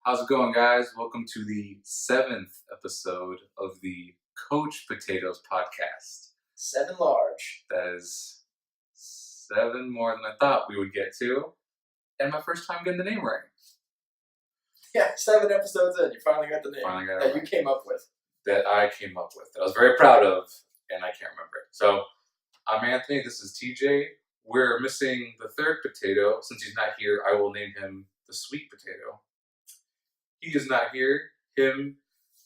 How's it going, guys? Welcome to the 7th episode of the Coach Potatoes podcast. 7 large. That is 7 more than I thought we would get to, and my first time getting the name right. Yeah, 7 episodes in, you finally got the name Finally got it that right. you came up with. That I came up with, that I was very proud of, and I can't remember it. So, I'm Anthony, this is TJ. We're missing the third potato. Since he's not here, I will name him the sweet potato. He is not here. Him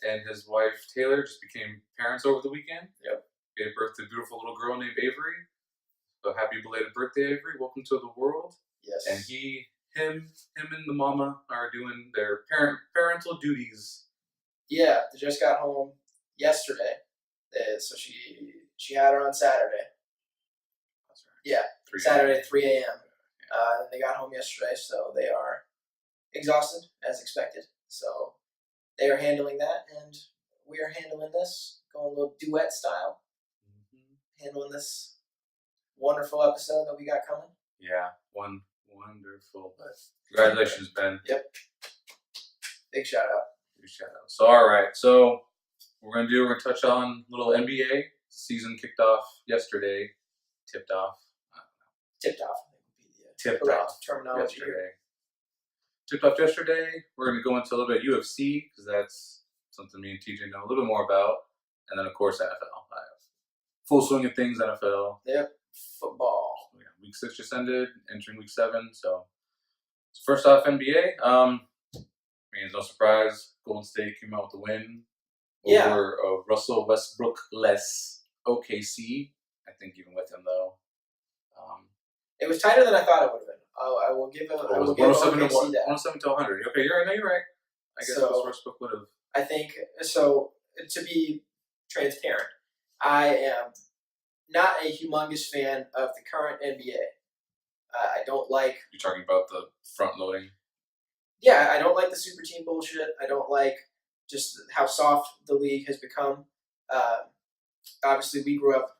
and his wife, Taylor, just became parents over the weekend. Yep. Gave birth to a beautiful little girl named Avery. So happy belated birthday, Avery. Welcome to the world. Yes. And him and the mama are doing their parental duties. Yeah, they just got home yesterday. So she had her on Saturday. That's right. Yeah, Saturday at 3 a.m. And they got home yesterday, so they are exhausted, as expected. So they are handling that, and we are handling this, going a little duet style. Handling this wonderful episode that we got coming. Yeah, wonderful. Congratulations, Ben. Yep. Big shout out. Big shout out. So, all right. So, we're going to touch on a little NBA. Season kicked off yesterday. Tipped off. Tipped off, I think would be the Tipped correct off terminology yesterday. here. Tipped off yesterday. We're going to go into a little bit of UFC because that's something me and TJ know a little bit more about. And then, of course, NFL. Full swing of things, NFL. Yep. Football. Yeah, week 6 just ended, entering week 7. So first off, NBA. It's no surprise. Golden State came out with the win over Russell Westbrook-less OKC. I think even with him, though. It was tighter than I thought it would have been. I will give it. It was 107 to 107 to 100. Okay, you're right. I guess Westbrook would have. I think so. To be transparent, I am not a humongous fan of the current NBA. I don't like. You're talking about the front loading? Yeah, I don't like the super team bullshit. I don't like just how soft the league has become. Obviously, we grew up,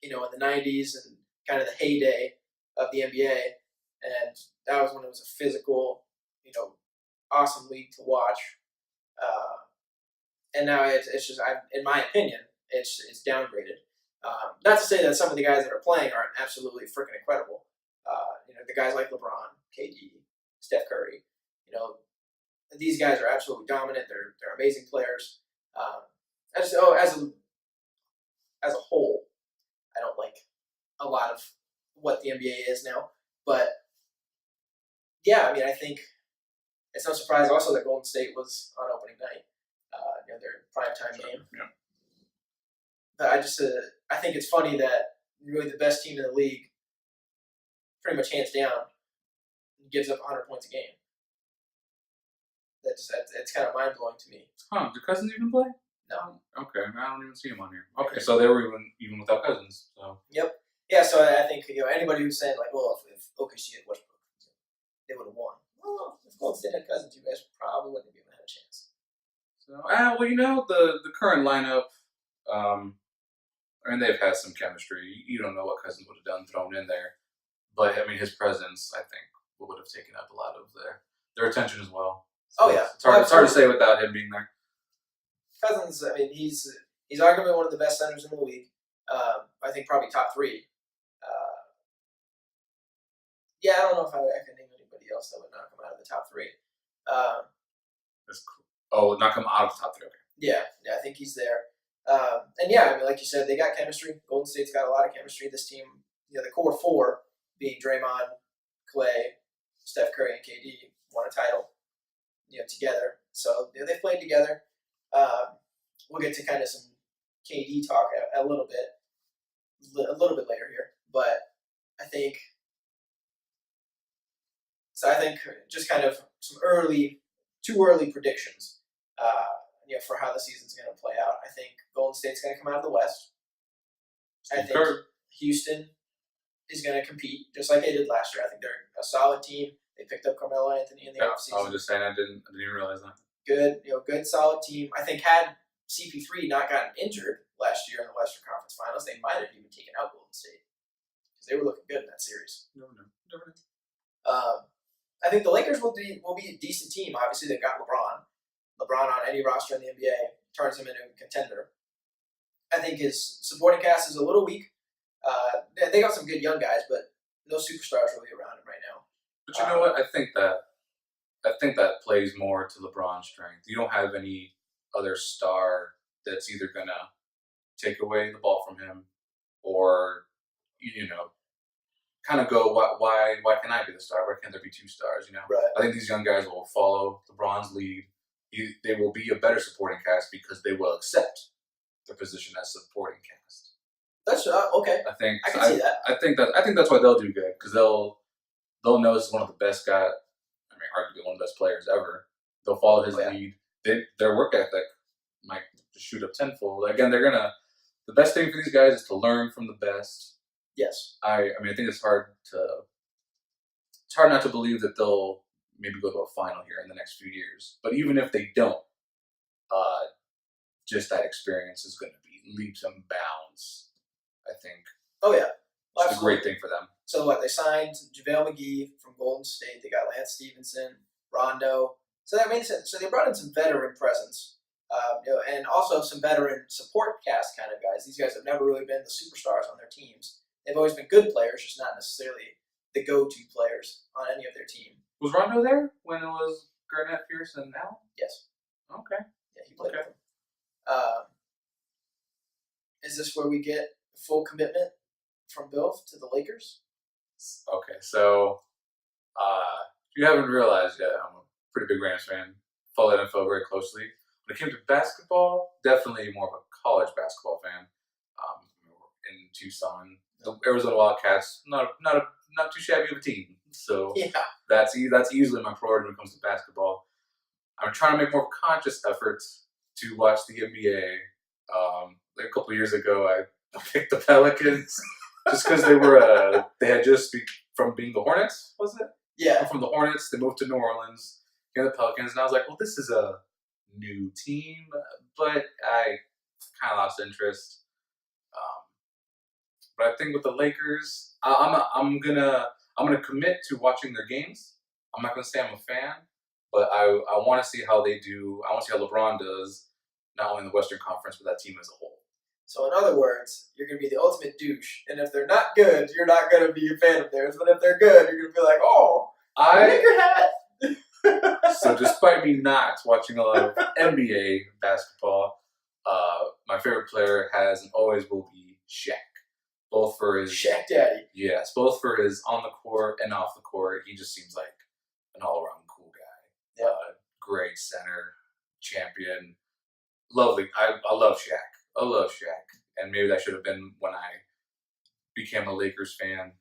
in the 90s and kind of the heyday of the NBA, and that was when it was a physical, awesome league to watch. And now it's just, in my opinion, it's downgraded. Not to say that some of the guys that are playing aren't absolutely freaking incredible. The guys like LeBron, KD, Steph Curry, these guys are absolutely dominant. They're amazing players. As a whole, I don't like a lot of what the NBA is now. But yeah, I think it's no surprise also that Golden State was on opening night. Their primetime game. Yeah. But I think it's funny that really the best team in the league, pretty much hands down, gives up 100 points a game. It's kind of mind blowing to me. Huh? Do Cousins even play? No. Okay, I don't even see him on here. Okay, so they were even without Cousins. So. Yep. Yeah. So I think anybody who's saying like, well, if OKC had Westbrook, they would have won. Well, if Golden State had Cousins, you guys probably wouldn't have even had a chance. So, the current lineup, they've had some chemistry. You don't know what Cousins would have done thrown in there. But, his presence, I think, would have taken up a lot of their attention as well. So It's hard to say without him being there. Cousins, he's arguably one of the best centers in the league. I think probably top 3. I don't know if I can name anybody else that would knock him out of the top 3. That's cool. Oh, knock him out of the top 3. Okay. Yeah, I think he's there. And like you said, they got chemistry. Golden State's got a lot of chemistry. This team, the core 4 being Draymond, Clay, Steph Curry, and KD won a title, together. So they've played together. We'll get to kind of some KD talk a little bit later here, but I think just kind of some too early predictions. For how the season's going to play out. I think Golden State's going to come out of the West. I think Houston is going to compete just like they did last year. I think they're a solid team. They picked up Carmelo Anthony in the offseason. I was just saying I didn't even realize that. Good solid team. I think had CP3 not gotten injured last year in the Western Conference Finals, they might have even taken out Golden State because they were looking good in that series. Never know. I think the Lakers will be a decent team. Obviously, they've got LeBron. LeBron on any roster in the NBA turns him into a contender. I think his supporting cast is a little weak. They got some good young guys, but no superstars really around him right now. But you know what? I think that plays more to LeBron's strength. You don't have any other star that's either gonna take away the ball from him, or kind of go, why can I be the star? Why can't there be two stars? Right. I think these young guys will follow LeBron's lead. They will be a better supporting cast because they will accept their position as supporting cast. That's okay. I think I can see that. I think that's why they'll do good, because they'll know this is one of the best guys. I mean, arguably one of the best players ever. They'll follow his lead. Their work ethic might just shoot up tenfold. Again, the best thing for these guys is to learn from the best. Yes. I mean, I think it's hard not to believe that they'll maybe go to a final here in the next few years. But even if they don't, just that experience is going to be leaps and bounds, I think. Oh yeah, it's a great thing for them. So what, they signed JaVale McGee from Golden State. They got Lance Stevenson, Rondo. So that means so they brought in some veteran presence, and also some veteran support cast kind of guys. These guys have never really been the superstars on their teams. They've always been good players, just not necessarily the go-to players on any of their team. Was Rondo there when it was Garnett, Pierce, and Allen? Yes. Okay. Yeah, he played with them. Is this where we get full commitment from Bill to the Lakers? Okay, so if you haven't realized yet, I'm a pretty big Rams fan. Follow NFL very closely. When it came to basketball, definitely more of a college basketball fan. In Tucson, the Arizona Wildcats, not too shabby of a team. So yeah, that's easily my priority when it comes to basketball. I'm trying to make more conscious efforts to watch the NBA. Like a couple years ago, I picked the Pelicans just because they had just from being the Hornets, was it? Yeah. From the Hornets, they moved to New Orleans, and the Pelicans, and I was like, well, this is a new team, but I kind of lost interest. But I think with the Lakers, I'm gonna commit to watching their games. I'm not gonna say I'm a fan, but I want to see how they do. I want to see how LeBron does, not only in the Western Conference, but that team as a whole. So in other words, you're going to be the ultimate douche, and if they're not good, you're not going to be a fan of theirs. But if they're good, you're going to be like, oh, Laker hat. So despite me not watching a lot of NBA basketball, my favorite player has and always will be Shaq. Both for his Shaq Daddy. Yes, both for his on the court and off the court. He just seems like an all-around cool guy. Yeah. Great center, champion, lovely. I love Shaq. I love Shaq, and maybe that should have been when I became a Lakers fan.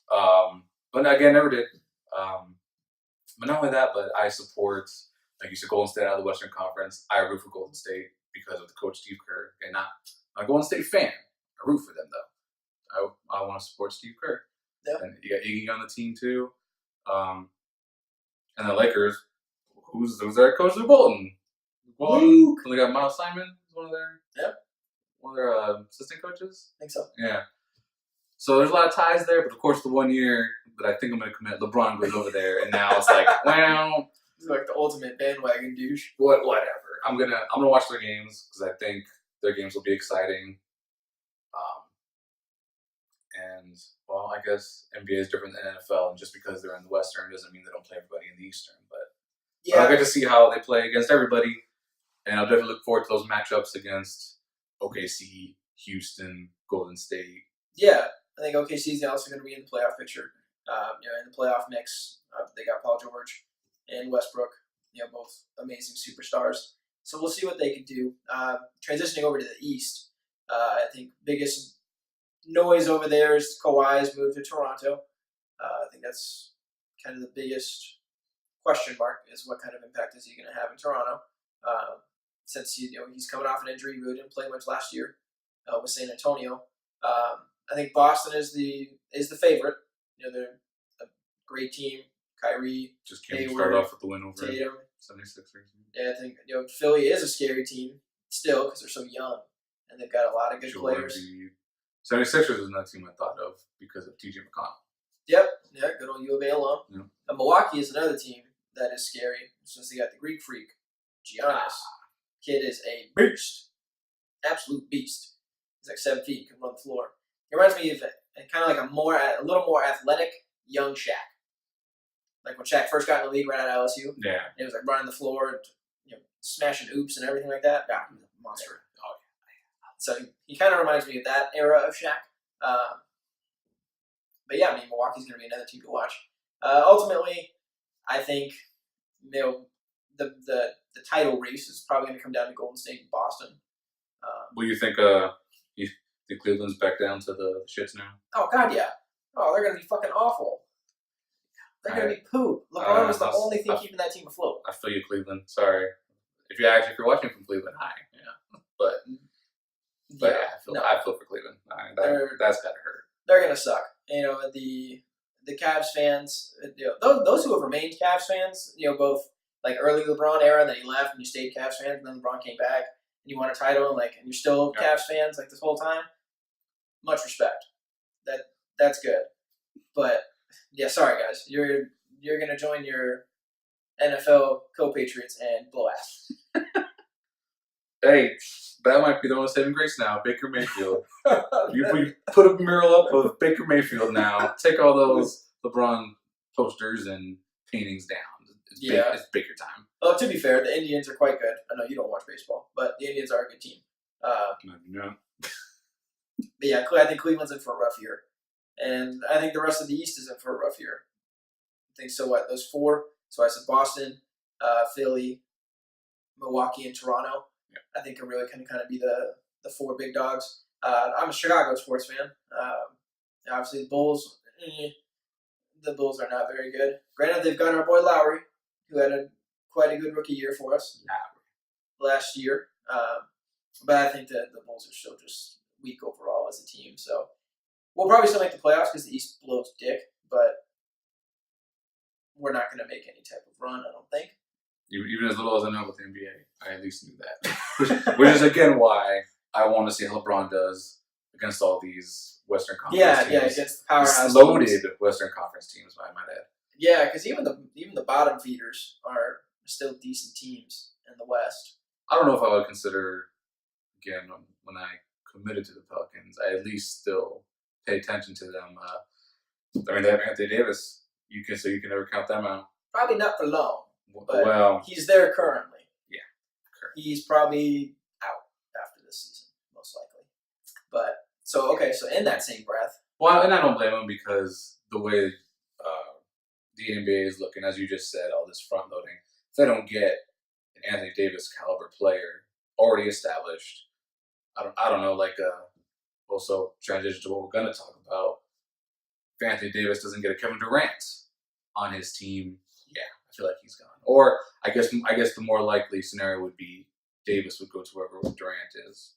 But again, never did. But not only that, but I support, like you said, Golden State out of the Western Conference. I root for Golden State because of the coach Steve Kerr, and not I'm a Golden State fan. I root for them though. I want to support Steve Kerr. Yep. And you got Iggy on the team too. And the Lakers, who's their coach? Luke Bolton. Luke. They got Miles Simon, one of their assistant coaches. I think so. Yeah. So there's a lot of ties there, but of course the one year that I think I'm going to commit, LeBron goes over there, and now it's like, well, he's like the ultimate bandwagon douche. Whatever. I'm gonna watch their games because I think their games will be exciting. And well, I guess NBA is different than NFL, and just because they're in the Western doesn't mean they don't play everybody in the Eastern. But I'll get to see how they play against everybody, and I'll definitely look forward to those matchups against OKC, Houston, Golden State. Yeah, I think OKC is also going to be in the playoff picture. In the playoff mix, they got Paul George and Westbrook. Both amazing superstars. So we'll see what they can do. Transitioning over to the East, I think biggest noise over there is Kawhi's move to Toronto. I think that's kind of the biggest question mark is what kind of impact is he going to have in Toronto? Since he's coming off an injury, he really didn't play much last year with San Antonio. I think Boston is the favorite. They're a great team. Kyrie just can't start off with the win over Tatum. 76ers. Yeah, I think Philly is a scary team still because they're so young and they've got a lot of good players. 76ers is another team I thought of because of TJ McConnell. Yep. Yeah, good old U of A alum. Yeah. And Milwaukee is another team that is scary since they got the Greek freak, Giannis. Kid is a beast. Absolute beast. He's like 7 feet, can run the floor. He reminds me of kind of like a little more athletic young Shaq. Like when Shaq first got in the league right out of LSU. Yeah. He was like running the floor, and, smashing oops and everything like that. Yeah, he was a monster. Oh, So he kind of reminds me of that era of Shaq. But yeah, I mean, Milwaukee's going to be another team to watch. Ultimately, I think the title race is probably going to come down to Golden State and Boston. Well, you think the Cleveland's back down to the shits now? Oh God, yeah. Oh, they're going to be fucking awful. They're going to be poop. LeBron was the only thing keeping that team afloat. I feel you, Cleveland. Sorry. If you're watching from Cleveland, hi. Yeah. But yeah, I feel for Cleveland. That's gotta hurt. They're gonna suck. The Cavs fans. Those who have remained Cavs fans. Both like early LeBron era, and then he left, and you stayed Cavs fans, and then LeBron came back, and you won a title, and you're still Cavs fans like this whole time. Much respect. That's good. But yeah, sorry guys, you're gonna join your NFL co-patriots and blow ass. Hey, that might be the only saving grace now. Baker Mayfield. you put a mural up of Baker Mayfield now. Take all those LeBron posters and paintings down. It's Baker time. Well, to be fair, the Indians are quite good. I know you don't watch baseball, but the Indians are a good team. No. But yeah, I think Cleveland's in for a rough year. And I think the rest of the East is in for a rough year. I think so. What, those 4? So I said Boston, Philly, Milwaukee, and Toronto. Yeah. I think are really kind of be the 4 big dogs. I'm a Chicago sports fan. Obviously, the Bulls. The Bulls are not very good. Granted, they've got our boy Lowry, who had quite a good rookie year for us last year. But I think that the Bulls are still just weak overall as a team. So we'll probably still make the playoffs because the East blows dick, but we're not going to make any type of run, I don't think. Even as little as I know about the NBA, I at least knew that. which is, again, why I want to see how LeBron does against all these Western Conference teams. Yeah, against the powerhouse loaded teams. Western Conference teams, I might add. Yeah, because even the bottom feeders are still decent teams in the West. I don't know if I would consider, again, when I committed to the Pelicans, I at least still pay attention to them. I mean, they have Anthony Davis. You can never count them out. Probably not for long. But he's there currently. Yeah. Currently. He's probably out after this season, most likely. But so in that same breath. Well, and I don't blame him because the way the NBA is looking, as you just said, all this front loading. If they don't get an Anthony Davis caliber player already established, I don't know. Also transition to what we're going to talk about. If Anthony Davis doesn't get a Kevin Durant on his team, yeah, I feel like he's gone. Or I guess the more likely scenario would be Davis would go to wherever Durant is.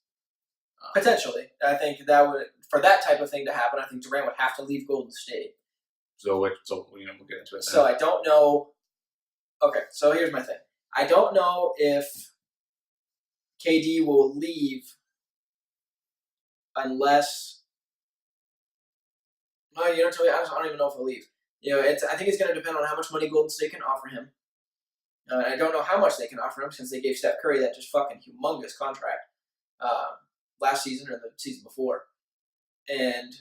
Potentially, I think that would, for that type of thing to happen, I think Durant would have to leave Golden State. So we'll get into it. Then. So I don't know. Okay, so here's my thing. I don't know if KD will leave unless. No, I don't even know if he'll leave. I think it's going to depend on how much money Golden State can offer him. I don't know how much they can offer him since they gave Steph Curry that just fucking humongous contract last season or the season before. And,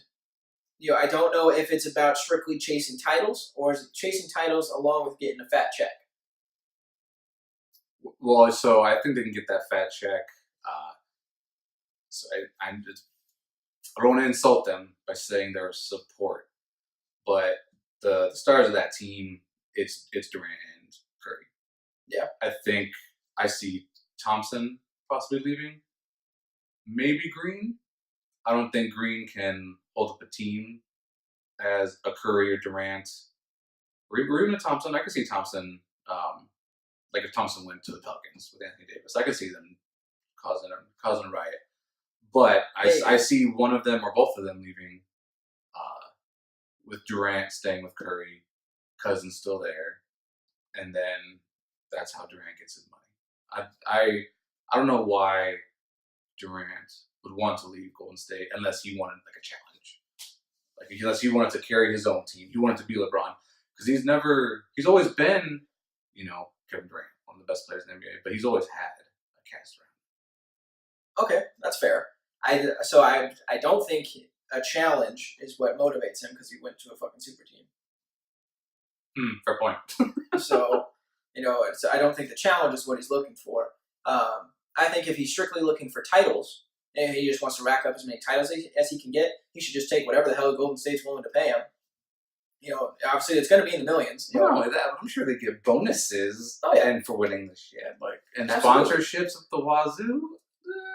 I don't know if it's about strictly chasing titles or is it chasing titles along with getting a fat check? Well, so I think they can get that fat check. So I don't want to insult them by saying they're support, but the stars of that team, it's Durant and Curry. Yeah. I think I see Thompson possibly leaving. Maybe Green. I don't think Green can hold up a team as a Curry or Durant. Or even a Thompson. I could see Thompson, if Thompson went to the Pelicans with Anthony Davis. I could see them causing a riot. But I see one of them or both of them leaving with Durant staying with Curry, Cousins still there, and then that's how Durant gets his money. I don't know why Durant would want to leave Golden State unless he wanted a challenge. Like unless he wanted to carry his own team, he wanted to be LeBron because he's always been, Kevin Durant, one of the best players in the NBA, but he's always had a cast around. Okay, that's fair. I don't think a challenge is what motivates him because he went to a fucking super team. Fair point. So, I don't think the challenge is what he's looking for. I think if he's strictly looking for titles and he just wants to rack up as many titles as he can get, he should just take whatever the hell Golden State's willing to pay him. Obviously it's going to be in the millions. Not only that, I'm sure they get bonuses and for winning the shit, and Absolutely. sponsorships at the wazoo.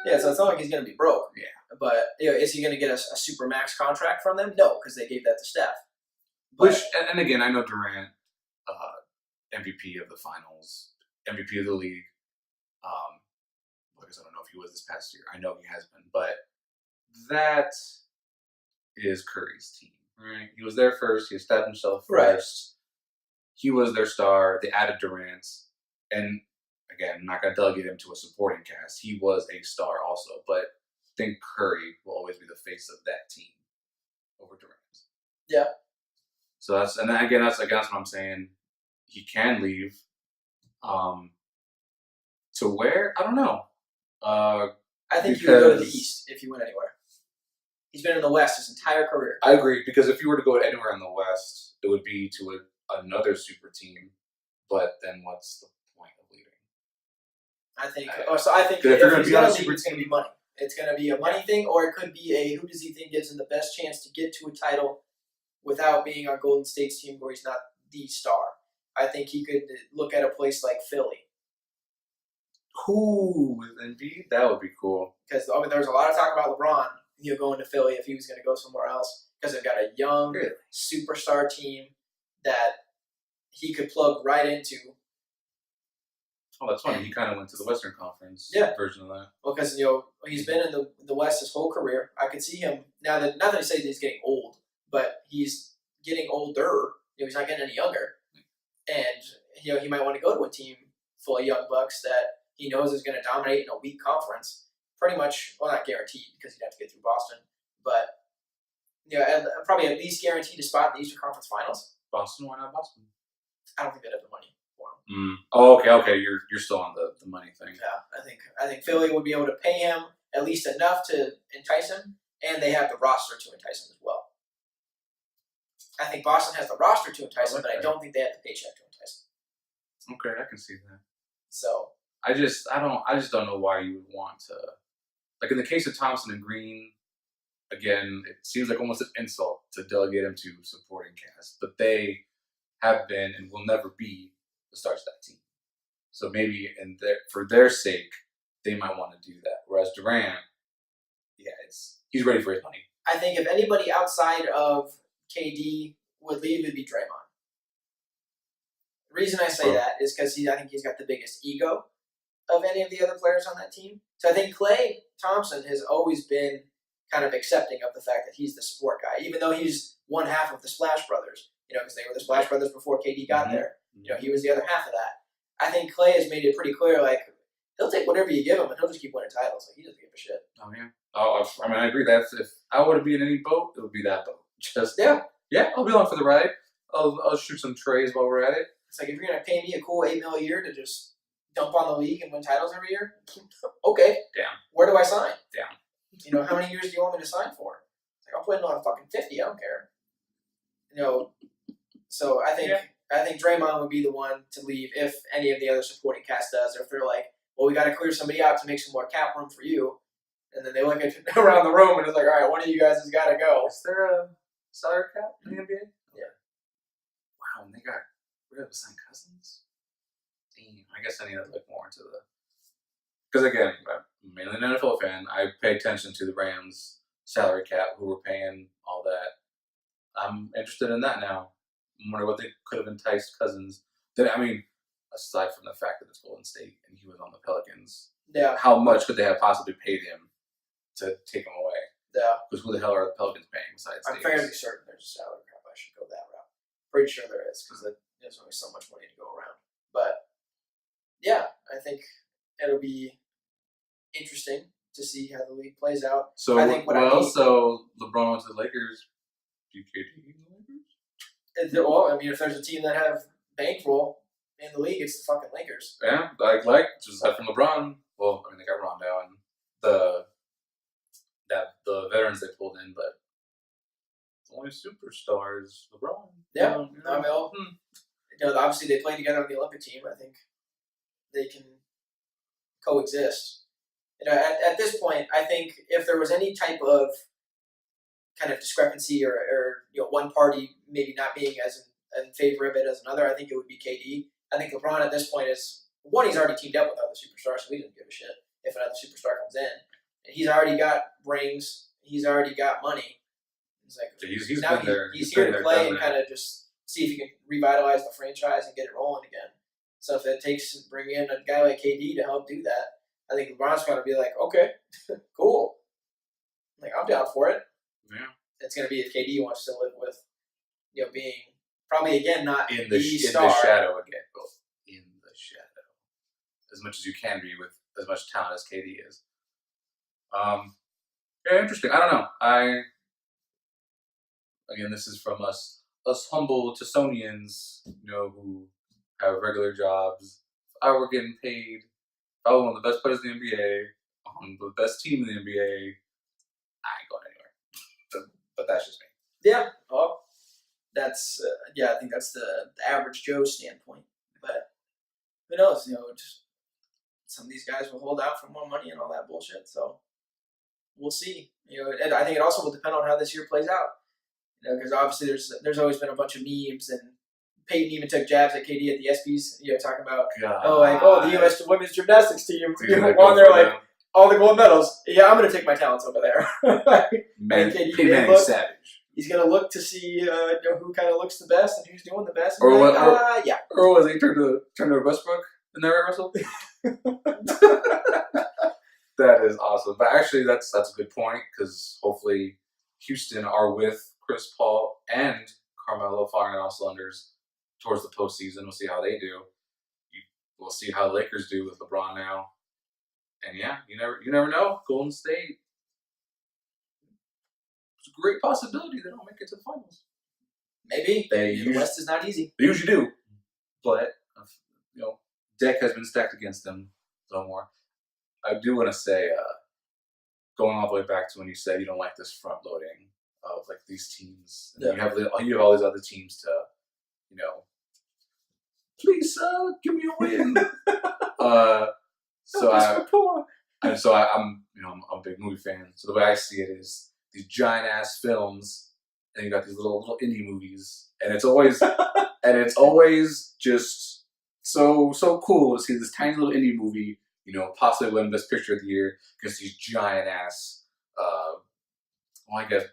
Yeah, so it's not like he's going to be broke. Yeah. But is he going to get a super max contract from them? No, because they gave that to Steph. But, And again, I know Durant, MVP of the finals, MVP of the league. Because I don't know if he was this past year. I know he has been, but that is Curry's team, right? He was there first. He established himself first. Right. He was their star. They added Durant, and again, I'm not going to delegate him to a supporting cast. He was a star also, but I think Curry will always be the face of that team over Durant. Yeah. So that's what I'm saying. He can leave. To where? I don't know. I think he would go to the East if he went anywhere. He's been in the West his entire career. I agree, because if you were to go anywhere in the West, it would be to another super team. But then what's the point of leaving? I think if you're going to be on a super team, it's going to be money. It's going to be a money thing, or it could be a who does he think gives him the best chance to get to a title without being on Golden State's team where he's not the star. I think he could look at a place like Philly. Ooh, with Embiid, that would be cool. Because there's a lot of talk about LeBron, going to Philly if he was going to go somewhere else. Because they've got a young superstar team that he could plug right into. Oh, that's funny. He kind of went to the Western Conference version of that. Well, because he's been in the West his whole career. I could see him now that not that he says he's getting old, but he's getting older. He's not getting any younger, and he might want to go to a team full of young bucks that he knows is going to dominate in a weak conference. Pretty much, well, not guaranteed because he'd have to get through Boston, but probably at least guaranteed a spot in the Eastern Conference Finals. Boston, why not Boston? I don't think they'd have the money for him. Oh, okay. You're still on the money thing. Yeah, I think Philly would be able to pay him at least enough to entice him, and they have the roster to entice him as well. I think Boston has the roster to entice him, but I don't think they have the paycheck to entice him. Okay, I can see that. So I just don't know why you would want to, like in the case of Thompson and Green. Again, it seems like almost an insult to delegate him to supporting cast, but they have been and will never be the stars of that team. So maybe for their sake, they might want to do that. Whereas Durant, he's ready for his money. I think if anybody outside of KD would leave, it'd be Draymond. The reason I say that is because I think he's got the biggest ego of any of the other players on that team. So I think Klay Thompson has always been kind of accepting of the fact that he's the support guy, even though he's one half of the Splash Brothers, because they were the Splash Brothers before KD got there. He was the other half of that. I think Klay has made it pretty clear, like, he'll take whatever you give him and he'll just keep winning titles. Like, he doesn't give a shit. Oh, yeah. I mean, I agree. If I were to be in any boat, it would be that boat. I'll be along for the ride. I'll shoot some trays while we're at it. It's like, if you're going to pay me a cool $8 million a year to just dump on the league and win titles every year, okay. Damn. Where do I sign? Damn. How many years do you want me to sign for? Like, I'm putting on fucking 50. I don't care. So I think Draymond would be the one to leave if any of the other supporting cast does, or if they're like, well, we got to clear somebody out to make some more cap room for you, and then they look at around the room and it's like, all right, one of you guys has got to go. Is there a salary cap in the NBA? Yeah. Wow, and they got rid of Sign Cousins. Damn, I guess I need to look more into because again, I'm mainly an NFL fan. I pay attention to the Rams salary cap, who were paying all that. I'm interested in that now. I wonder what they could have enticed Cousins. Aside from the fact that it's Golden State and he was on the Pelicans, how much could they have possibly paid him to take him away? Yeah. Because who the hell are the Pelicans paying besides I'm fairly certain there's a salary cap. I should go that route. Pretty sure there is, because there's only so much money to go around. But yeah, I think it'll be interesting to see how the league plays out. So I think so LeBron went to the Lakers. PKD in the Lakers? Well, I mean, if there's a team that have bankroll in the league, it's the fucking Lakers. Yeah, like just aside from LeBron. Well, I mean, they got Rondo and the veterans they pulled in, but the only superstar is LeBron. Yeah, You know, I mean, obviously they play together on the Olympic team. I think they can coexist. At this point, I think if there was any type of kind of discrepancy or one party maybe not being as in favor of it as another, I think it would be KD. I think LeBron at this point is one. He's already teamed up with other superstars, so he doesn't give a shit if another superstar comes in. And he's already got rings. He's already got money. He's like he's now been there. He's here to play and kind of just see if he can revitalize the franchise and get it rolling again. So if it takes bringing in a guy like KD to help do that, I think LeBron's going to be like, okay, cool. Like, I'm down for it. Yeah. It's going to be if KD wants to live with, being probably again not in the star. In the shadow again. Both in the shadow, as much as you can be with as much talent as KD is. Yeah, interesting. I don't know. Again, this is from us humble Tissonians, who have regular jobs. If I were getting paid, if I was one of the best players in the NBA, on the best team in the NBA, I ain't going anywhere. But that's just me. Yeah. Well, that's I think that's the average Joe standpoint. But who knows? Just, some of these guys will hold out for more money and all that bullshit. So we'll see. And I think it also will depend on how this year plays out. Because obviously there's always been a bunch of memes, and Peyton even took jabs at KD at the ESPYs. Talking about the U.S. women's gymnastics team won their all the gold medals. Yeah, I'm gonna take my talents over there. Man, KD savage. He's gonna look to see who kind of looks the best and who's doing the best. Or what? Or was he turned to Westbrook in that wrestle? That is awesome. But actually, that's a good point, because hopefully Houston are with Chris Paul and Carmelo firing on all cylinders towards the postseason. We'll see how they do. We'll see how the Lakers do with LeBron now. And yeah, you never know. Golden State. It's a great possibility they don't make it to the finals. Maybe. The West is not easy. They usually do. But deck has been stacked against them a little more. I do want to say, going all the way back to when you said you don't like this front loading of like these teams, and you have all these other teams to, please give me a win. I'm a big movie fan. So the way I see it is these giant ass films, and you got these little indie movies, and it's always just so cool to see this tiny little indie movie, possibly win Best Picture of the Year against these giant ass. I guess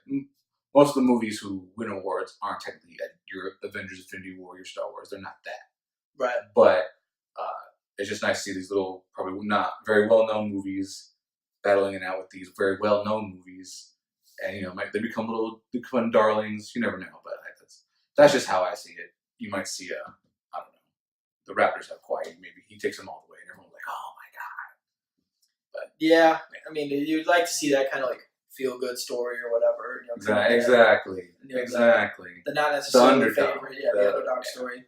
most of the movies who win awards aren't technically your Avengers, Infinity War, your Star Wars. They're not that. Right. But it's just nice to see these little, probably not very well-known movies battling it out with these very well-known movies, and they become darlings. You never know, but that's just how I see it. You might see I don't know, the Raptors have Kawhi, maybe he takes them all the way, and everyone's like, oh my god. But yeah, I mean, you'd like to see that kind of like feel-good story or whatever. Exactly. The not necessarily the underdog, favorite, the underdog story.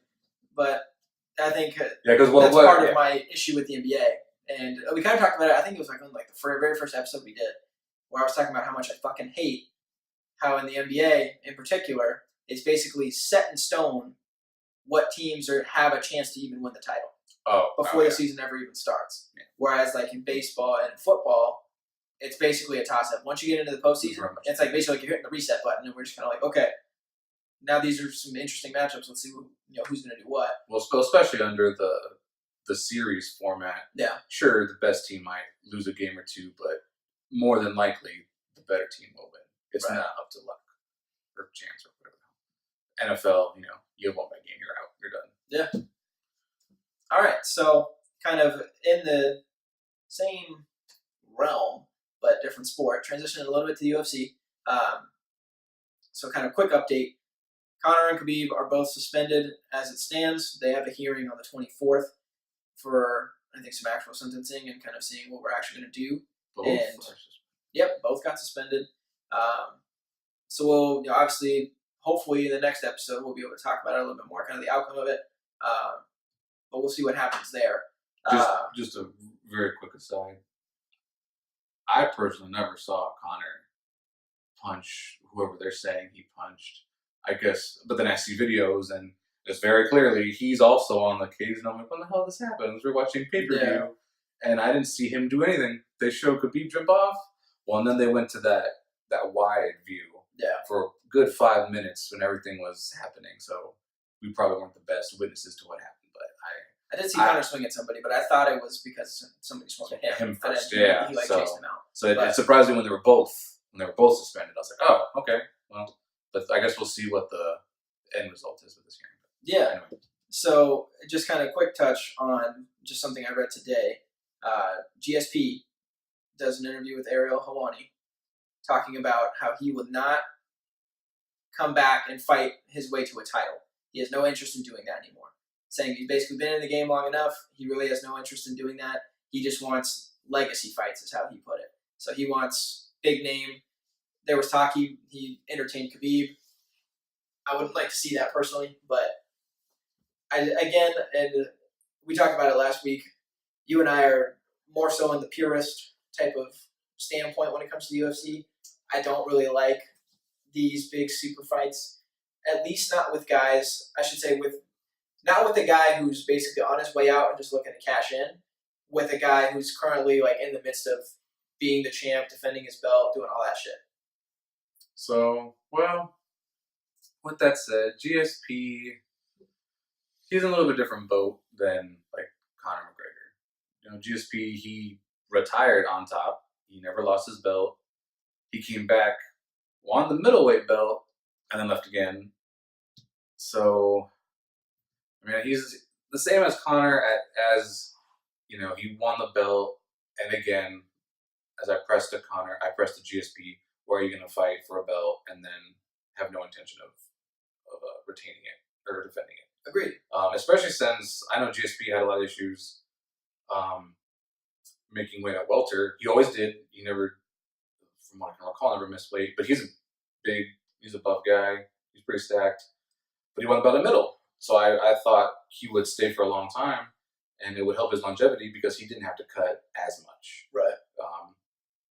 But I think because that's part of my issue with the NBA. And we kind of talked about it. I think it was like on the very first episode we did, where I was talking about how much I fucking hate how in the NBA in particular it's basically set in stone what teams have a chance to even win the title before the season ever even starts. Yeah. Whereas like in baseball and football, it's basically a toss-up. Once you get into the postseason, it's like basically like you're hitting the reset button, and we're just kind of like, okay, now these are some interesting matchups. Let's see who's going to do what. Well, especially under the series format. Yeah. Sure, the best team might lose a game or two, but more than likely, the better team will win. It's not up to luck or chance or whatever. NFL, you won that game, you're out, you're done. Yeah. All right, so kind of in the same realm, but different sport, transitioning a little bit to the UFC. So kind of quick update. Conor and Khabib are both suspended as it stands. They have a hearing on the 24th for, I think, some actual sentencing and kind of seeing what we're actually going to do. Both got suspended. So we'll, obviously, hopefully in the next episode we'll be able to talk about it a little bit more, kind of the outcome of it. But we'll see what happens there. Just a very quick aside. I personally never saw Connor punch whoever they're saying he punched. I guess, but then I see videos and it's very clearly he's also on the cage, and I'm like, when the hell this happens? We're watching pay-per-view, and I didn't see him do anything. They showed Khabib jump off. Well, and then they went to that wide view for a good 5 minutes when everything was happening. So we probably weren't the best witnesses to what happened. But I did see Connor swing at somebody, but I thought it was because somebody swung at him first. He like chased him out. So it surprised me when they were both suspended. I was like, oh, okay, well, but I guess we'll see what the end result is with this hearing. Yeah. Anyway. So just kind of quick touch on just something I read today. GSP does an interview with Ariel Helwani talking about how he will not come back and fight his way to a title. He has no interest in doing that anymore. Saying he's basically been in the game long enough. He really has no interest in doing that. He just wants legacy fights, is how he put it. So he wants big name. There was talk he entertained Khabib. I wouldn't like to see that personally, but and we talked about it last week. You and I are more so in the purist type of standpoint when it comes to the UFC. I don't really like these big super fights, at least not with guys. I should say not with a guy who's basically on his way out and just looking to cash in. With a guy who's currently like in the midst of being the champ, defending his belt, doing all that shit. So, well, with that said, GSP, he's in a little bit different boat than like Conor McGregor. You know, GSP, he retired on top. He never lost his belt. He came back, won the middleweight belt, and then left again. So, I mean, he's the same as Conor as you know, he won the belt, and again, as I pressed to Conor, I pressed to GSP, where are you going to fight for a belt and then have no intention of retaining it or defending it? Agreed. Especially since I know GSP had a lot of issues making weight at welter. He always did. He never, from what I can recall, never missed weight. But he's a buff guy. He's pretty stacked. But he won the belt in middle. So I thought he would stay for a long time, and it would help his longevity because he didn't have to cut as much. Right.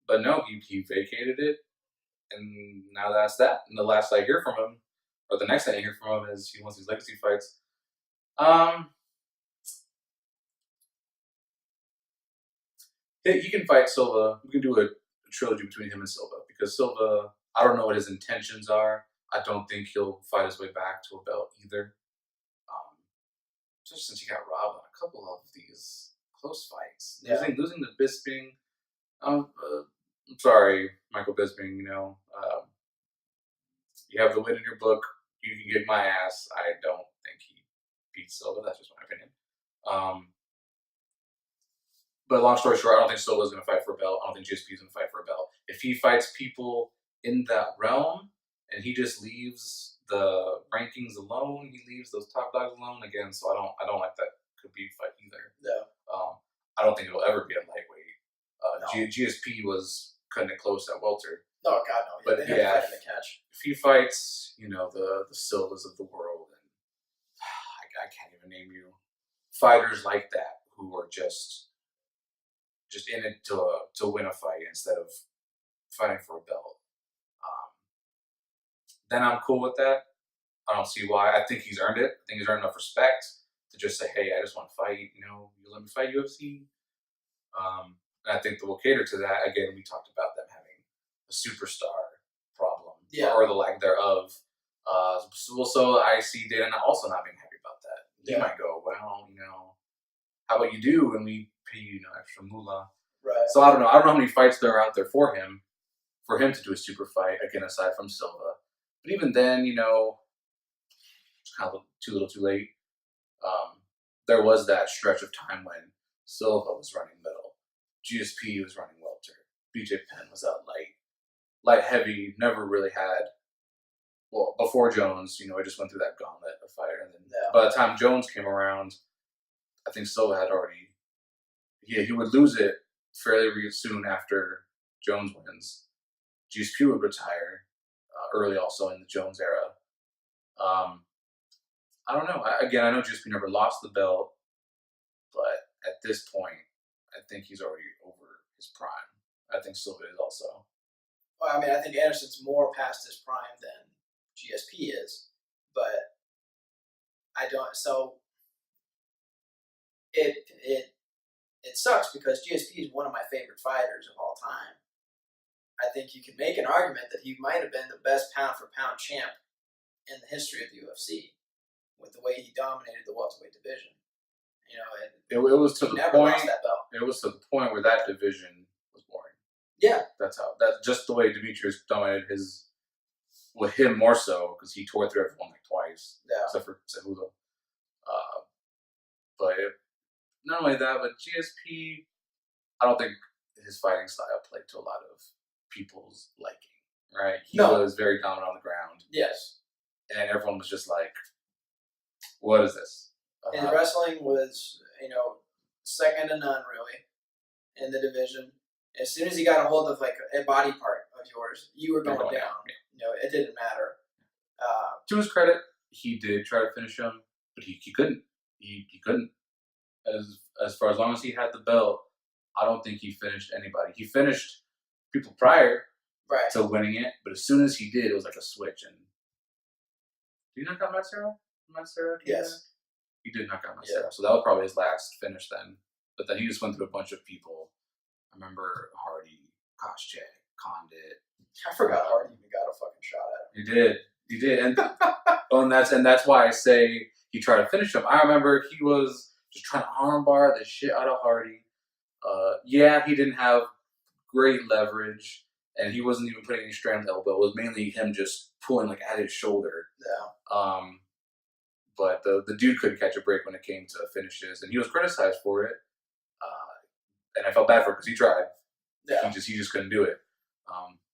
But no, he vacated it, and now that's that. And the last I hear from him, or the next thing I hear from him, is he wants these legacy fights. He can fight Silva. We can do a trilogy between him and Silva because Silva, I don't know what his intentions are. I don't think he'll fight his way back to a belt either. Just since he got robbed on a couple of these close fights, losing to Bisping. I'm sorry, Michael Bisping. You know, you have the win in your book. You can kick my ass. I don't think he beats Silva. That's just my opinion. But long story short, I don't think Silva's going to fight for a belt. I don't think GSP's going to fight for a belt. If he fights people in that realm and he just leaves the rankings alone, he leaves those top dogs alone again. So I don't like that Khabib fight either. No. I don't think it'll ever be a lightweight. No. GSP was cutting it close at welter. Oh God, no! But they have to fight in the catch. If he fights, you know, the Silvas of the world, and I can't even name you fighters like that who are just in it to win a fight instead of fighting for a belt. Then I'm cool with that. I don't see why. I think he's earned it. I think he's earned enough respect to just say, hey, I just want to fight. You know, you let me fight UFC. And I think that will cater to that. Again, we talked about them having a superstar problem or the lack thereof. So I see Dana also not being happy about that. He might go, well, you know, how about you do and we pay you, extra moolah. Right. So I don't know. I don't know how many fights there are out there for him to do a super fight, again, aside from Silva. But even then, you know, it's kind of too little too late. There was that stretch of time when Silva was running middle. GSP was running welter. BJ Penn was out light heavy, never really had, well, before Jones, you know, I just went through that gauntlet of fire. And then by the time Jones came around, I think Silva had already, he would lose it fairly soon after Jones wins. GSP would retire early also in the Jones era. I don't know. Again, I know GSP never lost the belt, but at this point, I think he's already over his prime. I think Silva is also. Well, I mean, I think Anderson's more past his prime than GSP is, but I don't. So it sucks because GSP is one of my favorite fighters of all time. I think you can make an argument that he might have been the best pound for pound champ in the history of the UFC with the way he dominated the welterweight division. You know, and It was to he the never point. lost that belt. It was to the point where that division was boring. Yeah, That's how. That's just the way Demetrius dominated his. With him more so because he tore through everyone like twice, yeah, except for Cejudo. But not only that, but GSP, I don't think his fighting style played to a lot of people's liking. Right? He No. was very dominant on the ground, yes. and everyone was just like, "What is this?" His wrestling was, second to none really in the division. As soon as he got a hold of like a body part of yours, you were going down. Yeah. It didn't matter. To his credit, he did try to finish him, but he couldn't. He couldn't. As far as long as he had the belt, I don't think he finished anybody. He finished people prior Right. to winning it, but as soon as he did, it was like a switch. And did he knock out Matsura? Yes. He did knock out Matsura. Yeah. So that was probably his last finish then. But then he just went through a bunch of people. I remember Hardy, Koscheck, Condit. I forgot Hardy even got a fucking shot at him. He did, and that's why I say he tried to finish him. I remember he was just trying to armbar the shit out of Hardy. Yeah, he didn't have great leverage, and he wasn't even putting any strain on the elbow. It was mainly him just pulling like at his shoulder. Yeah. But the dude couldn't catch a break when it came to finishes, and he was criticized for it. And I felt bad for him because he tried. Yeah. He just couldn't do it.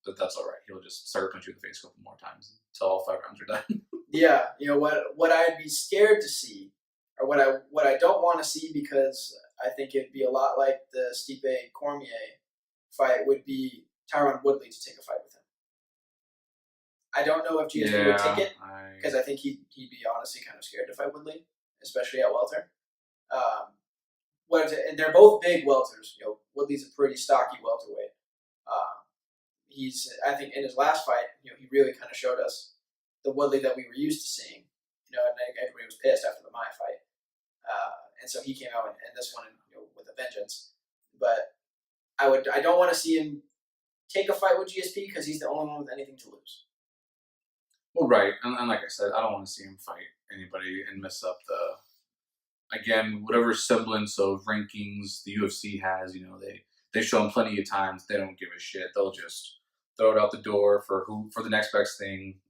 But that's all right. He'll just start punching you in the face a couple more times until all 5 rounds are done. Yeah. What I'd be scared to see, or what I don't want to see, because I think it'd be a lot like the Stipe Cormier fight, would be Tyron Woodley to take a fight with him. I don't know if GSP would take it, because I think he'd be honestly kind of scared to fight Woodley, especially at welter. And they're both big welters. Woodley's a pretty stocky welterweight. I think in his last fight, he really kind of showed us the Woodley that we were used to seeing. And everybody was pissed after the Mai fight, and so he came out in this one, with a vengeance. But I don't want to see him take a fight with GSP because he's the only one with anything to lose. Well, right, and like I said, I don't want to see him fight anybody and mess up whatever semblance of rankings the UFC has. They show him plenty of times. They don't give a shit. They'll just throw it out the door for the next best thing.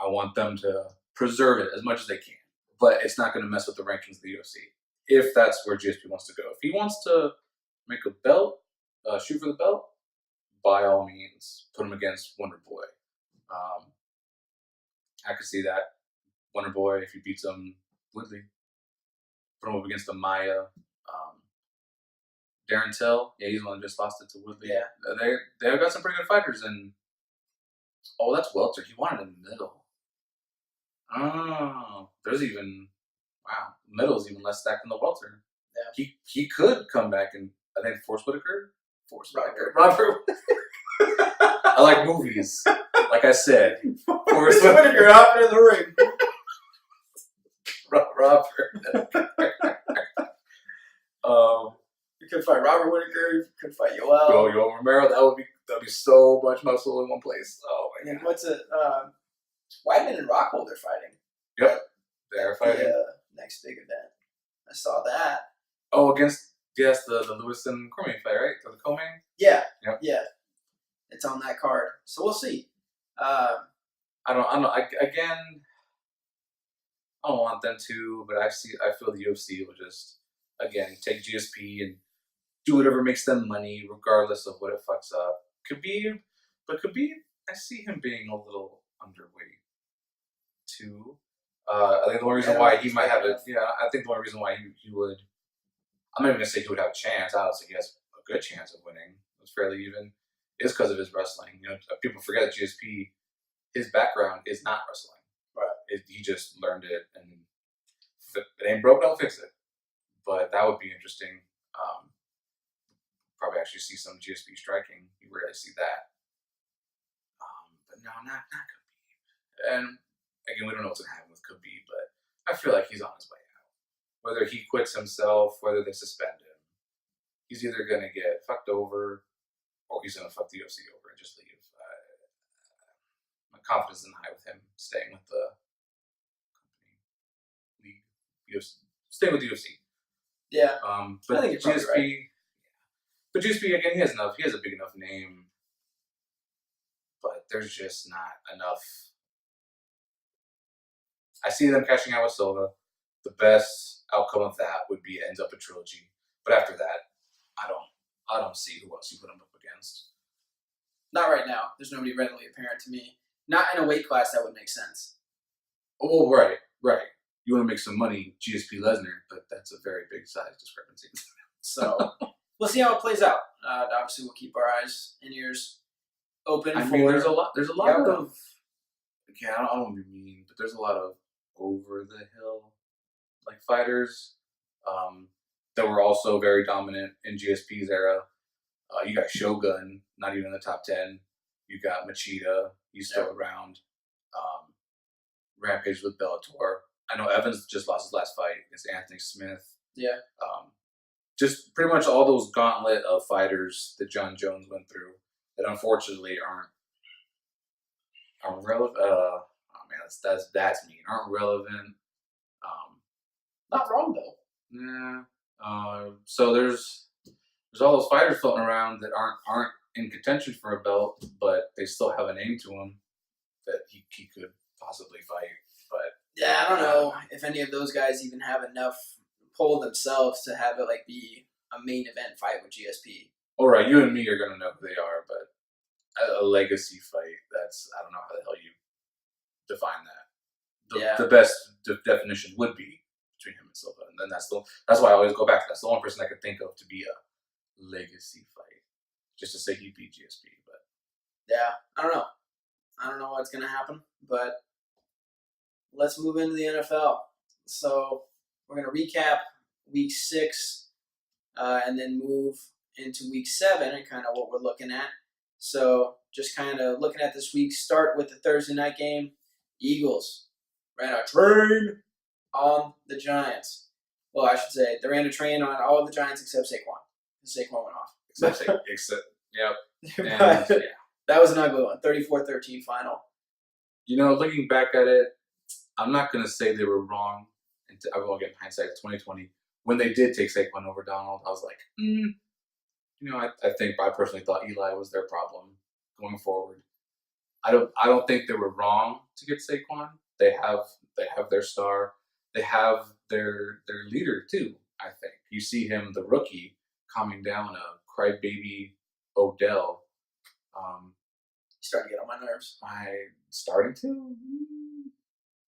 I want them to preserve it as much as they can, but it's not going to mess with the rankings of the UFC if that's where GSP wants to go. If he wants to make a belt, shoot for the belt, by all means, put him against Wonder Boy. I could see that. Wonder Boy, if he beats him, Woodley. Put him up against the Maya. Darren Till, yeah, he's the one that just lost it to Woodley. Yeah. They've got some pretty good fighters. And that's welter. He wanted in the middle. Oh, middle's even less stacked than the welter. Yeah. He could come back and I think Robert. I like movies. Like I said, Forrest Whitaker out in the ring. Robert. You could fight Robert Whitaker. You could fight Yoel. Yoel Romero. That'd be so much muscle in one place. Oh my god. What's it? Weidman and Rockhold are fighting. Yep, they're fighting. The next big event. I saw that. Oh, against the Lewis and Cormier fight, right? The co-main. Yeah. Yep. Yeah. It's on that card, so we'll see. I don't know. Again, I don't want them to, but I feel the UFC will just again take GSP and do whatever makes them money, regardless of what it fucks up. Could be. I see him being a little underweight too. I think the only reason why he might have it. Yeah, I think the only reason why he would. I'm not even gonna say he would have a chance. I would say he has a good chance of winning. It's fairly even. Is because of his wrestling. People forget that GSP his background is not wrestling. Right. He just learned it, and if it ain't broke, don't fix it. But that would be interesting. Probably actually see some GSP striking. You rarely see that. But no, not Khabib. And again, we don't know what's gonna happen with Khabib, but I feel like he's on his way out. Whether he quits himself, whether they suspend him, he's either gonna get fucked over, or he's gonna fuck the UFC over and just leave. My confidence isn't high with him staying with the company, league, UFC, staying with the UFC. Yeah. But I think you're probably GSP, right. but GSP again, he has enough. He has a big enough name, but there's just not enough. I see them cashing out with Silva. The best outcome of that would be it ends up a trilogy. But after that, I don't see who else you put him up against. Not right now. There's nobody readily apparent to me. Not in a weight class that would make sense. Oh, right. You want to make some money, GSP Lesnar, but that's a very big size discrepancy. So we'll see how it plays out. Obviously, we'll keep our eyes and ears open. I for mean, there's a lot outcome. of. Okay, I don't want to be mean, but there's a lot of over the hill like fighters that were also very dominant in GSP's era. You got Shogun, not even in the top 10. You got Machida, he's still around. Rampage with Bellator. I know Evans just lost his last fight against Anthony Smith. Yeah. Just pretty much all those gauntlet of fighters that John Jones went through that unfortunately aren't relevant. Oh man, that's mean. Aren't relevant. Not wrong though. Yeah. So there's all those fighters floating around that aren't in contention for a belt, but they still have a name to them that he could possibly fight. But yeah, I don't know if any of those guys even have enough pull themselves to have it like be a main event fight with GSP. All right, you and me are gonna know who they are, but a legacy fight. I don't know how the hell you define that. The best definition would be between him and Silva, and then that's why I always go back to that's the only person I could think of to be a legacy fight, just to say he beat GSP. But yeah, I don't know what's gonna happen, but let's move into the NFL. So we're gonna recap week 6, and then move into week 7 and kind of what we're looking at. So just kind of looking at this week, start with the Thursday night game. Eagles ran a train on the Giants. Well, I should say they ran a train on all of the Giants except Saquon. Saquon went off. Yep. Yeah. That was an ugly one. 34-13 final. Looking back at it, I'm not going to say they were wrong. I will get hindsight 2020. When they did take Saquon over Donald, I was like, I think I personally thought Eli was their problem going forward. I don't think they were wrong to get Saquon. They have their star. They have their leader too. I think you see him, the rookie, calming down a crybaby Odell. He's starting to get on my nerves. Starting to,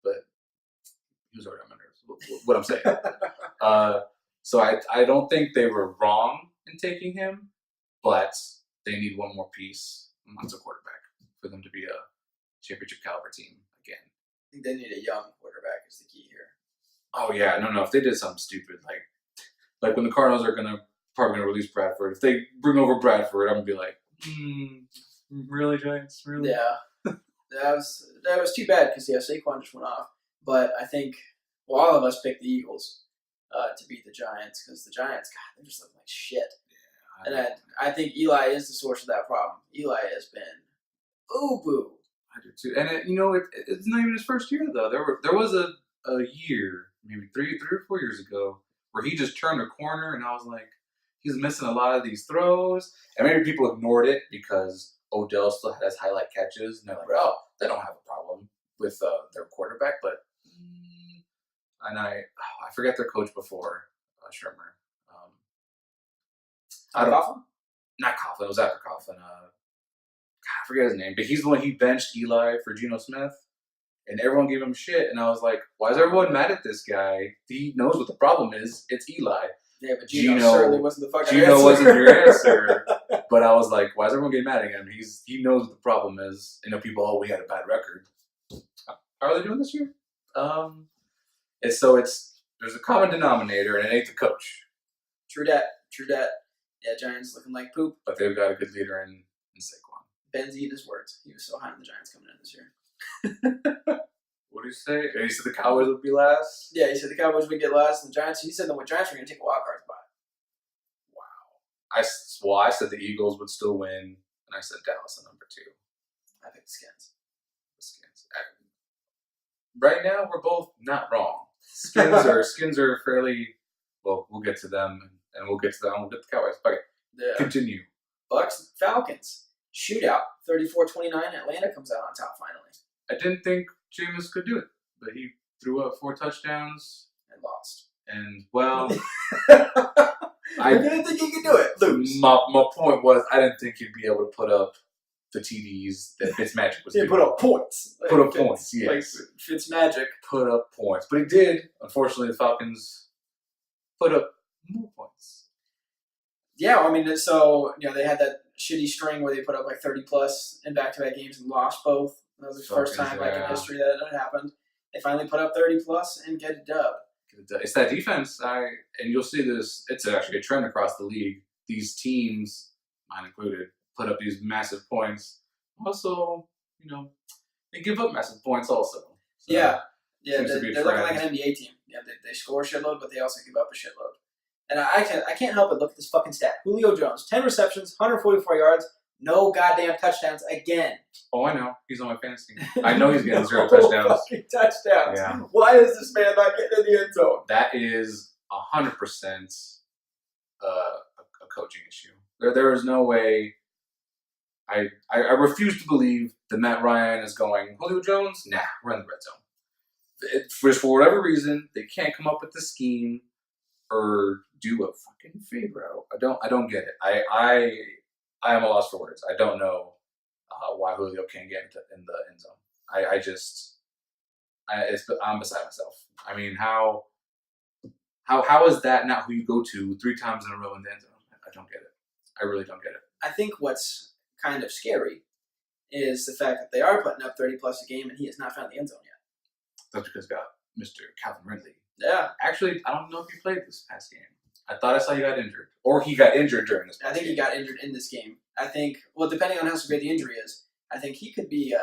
but he was already on my nerves. What I'm saying. So I don't think they were wrong in taking him, but they need one more piece once a quarterback for them to be a championship caliber team again. I think they need a young quarterback is the key here. Oh yeah, no. If they did something stupid like when the Cardinals are probably gonna release Bradford, if they bring over Bradford, I'm gonna be like, really, Giants, really? Yeah, that was too bad because Saquon just went off. But I think all of us picked the Eagles to beat the Giants because the Giants, God, they're just looking like shit. Yeah, and I think Eli is the source of that problem. Eli has been boo. I do too, and it's not even his first year though. There was a year, maybe three or 4 years ago, where he just turned a corner, and I was like, he's missing a lot of these throws, and maybe people ignored it because Odell still has highlight catches, and they're like, oh, they don't have a problem with their quarterback, but and I forget their coach before Shermer. Coughlin? Not Coughlin. It was after Coughlin. I forget his name, but he's the one he benched Eli for Geno Smith, and everyone gave him shit. And I was like, why is everyone mad at this guy? He knows what the problem is. It's Eli. Yeah, but Gino Gino certainly wasn't the fucking Gino answer. wasn't your answer. But I was like, why is everyone getting mad at him? He knows what the problem is. People, oh, we had a bad record. How are they doing this year? There's a common denominator, and it ain't the coach. True that. Yeah, Giants looking like poop. But they've got a good leader in Saquon. Ben's eating his words. He was so high on the Giants coming in this year. What did he say? He said the Cowboys would be last? Yeah, he said the Cowboys would get last, and the Giants. He said the Giants were going to take a wild card spot. Wow. I said the Eagles would still win, and I said Dallas at number 2. I picked the Skins. Right now, we're both not wrong. Skins are fairly. Well, we'll get to them, and we'll get to them. We'll get the Cowboys. Okay, Yeah. continue. Bucks Falcons shootout 34-29. Atlanta comes out on top finally I didn't think Jameis could do it, but he threw up 4 touchdowns and lost. and well, I didn't think he could do it. Lose. My point was I didn't think he'd be able to put up the TDs that Fitzmagic was He doing. put up points. Put up points, yes. Like Fitzmagic. Put up points, but he did. Unfortunately, the Falcons put up more points. Yeah, I mean, so they had that shitty string where they put up like 30 plus in back-to-back games and lost both. That was the first time in history that it happened. They finally put up 30 plus and get a dub. It's that defense. And you'll see this. It's actually a trend across the league. These teams, mine included, put up these massive points. Also, they give up massive points. Also, so yeah, they're seems to be a looking like trend. an NBA team. Yeah, they score a shitload, but they also give up a shitload. And I can't help but look at this fucking stat. Julio Jones, 10 receptions, 144 yards, no goddamn touchdowns again. Oh, I know. He's on my fantasy team. I know he's getting 0 touchdowns. Fucking touchdowns. Yeah. Why is this man not getting in the end zone? That is 100% a coaching issue. There is no way. I refuse to believe that Matt Ryan is going, Julio Jones? Nah, we're in the red zone. For whatever reason, they can't come up with the scheme or do a fucking fade route. I don't get it. I am a loss for words. I don't know why Julio can't get in the end zone. I'm beside myself. I mean, how is that not who you go to 3 times in a row in the end zone? I don't get it. I really don't get it. I think what's kind of scary is the fact that they are putting up 30 plus a game and he has not found the end zone yet. That's because got Mr. Calvin Ridley. Yeah. Actually, I don't know if he played this past game. I thought I saw he got injured. Or he got injured during this past I think game. he got injured in this game. I think, well, depending on how severe the injury is, I think he could be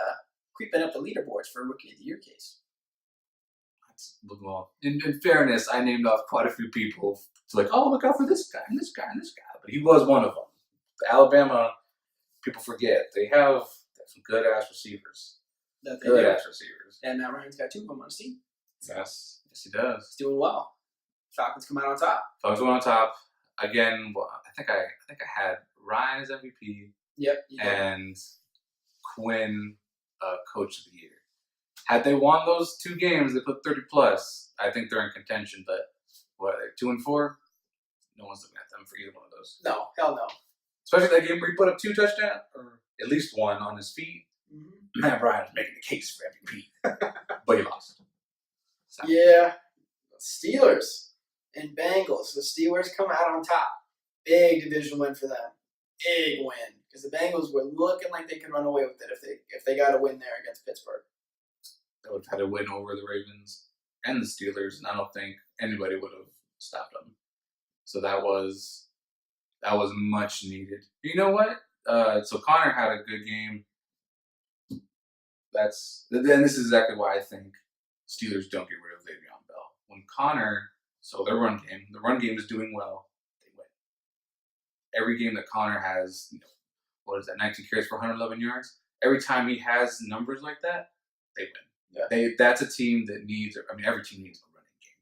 creeping up the leaderboards for Rookie of the Year case. Well, in fairness, I named off quite a few people. It's like, oh, look out for this guy and this guy and this guy. But he was one of them. Alabama, people forget, they have some good-ass receivers. Good-ass receivers. And Matt Ryan's got 2 of them on his team. Yes, he does. He's doing well. Falcons come out on top. Falcons went on top. Again, well, I think I had Ryan as MVP. Yep. And Quinn, Coach of the Year. Had they won those 2 games, they put 30 plus. I think they're in contention. But what are they, 2-4? No one's looking at them for either one of those. No, hell no. Especially that game where he put up 2 touchdowns, or at least 1 on his feet. Mm-hmm. Matt Ryan was making the case for MVP, but he lost. So. Yeah. Steelers and Bengals. The Steelers come out on top. Big division win for them. Big win. Because the Bengals were looking like they could run away with it if they got a win there against Pittsburgh. They would have had a win over the Ravens and the Steelers, and I don't think anybody would have stopped them. So that was much needed. You know what? So Connor had a good game. Then this is exactly why I think Steelers don't get rid of Le'Veon Bell. When Connor, so the run game is doing well, they win. Every game that Connor has, 19 carries for 111 yards. Every time he has numbers like that, they win. Yeah. That's a team that needs. Every team needs a running game.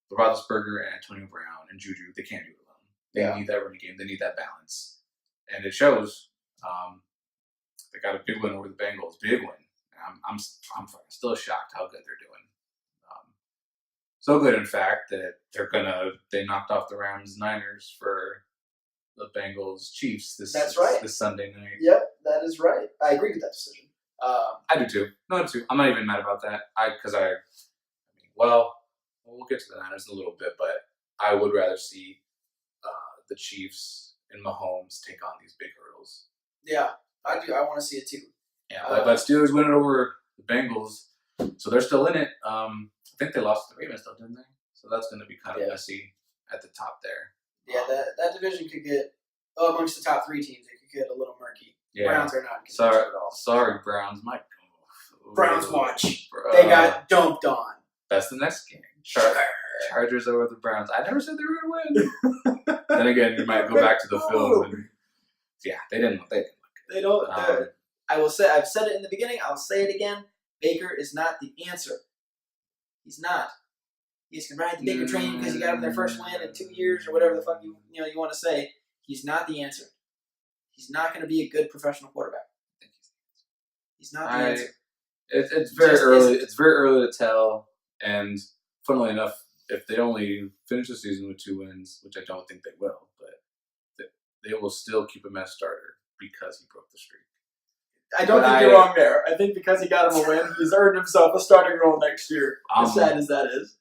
But Roethlisberger and Antonio Brown and Juju, they can't do it alone. They need that running game. They need that balance, and it shows. They got a big win over the Bengals. Big win. I'm still shocked how good they're doing. So good, in fact, that they knocked off the Rams Niners for the Bengals Chiefs this Sunday night. Yep, that is right. I agree with that decision. I do too. No, I do too. I'm not even mad about that. We'll get to the Niners in a little bit, but I would rather see the Chiefs and Mahomes take on these big hurdles. Yeah, I do. I want to see it too. Yeah, but Steelers win it over the Bengals, so they're still in it. I think they lost to the Ravens, though, didn't they? So that's going to be kind of messy at the top there. Yeah, that division could get amongst the top 3 teams. It could get a little murky. Yeah. Browns are not in contention at all. Sorry, Browns. Browns watch. They got dumped on. That's the next game. Chargers over the Browns. I never said they were going to win. Then again, you might go back to the film. And, yeah, they didn't. They don't. I will say. I've said it in the beginning. I'll say it again. Baker is not the answer. He's not. You just can ride the Baker train because he got him their first win in 2 years or whatever the fuck you want to say. He's not the answer. He's not going to be a good professional quarterback. He's not the answer. It's very early. It's very early to tell. And funnily enough, if they only finish the season with 2 wins, which I don't think they will, but they will still keep him as starter because he broke the streak. I don't think you're wrong there. I think because he got him a win, he's earned himself a starting role next year. As sad as that is.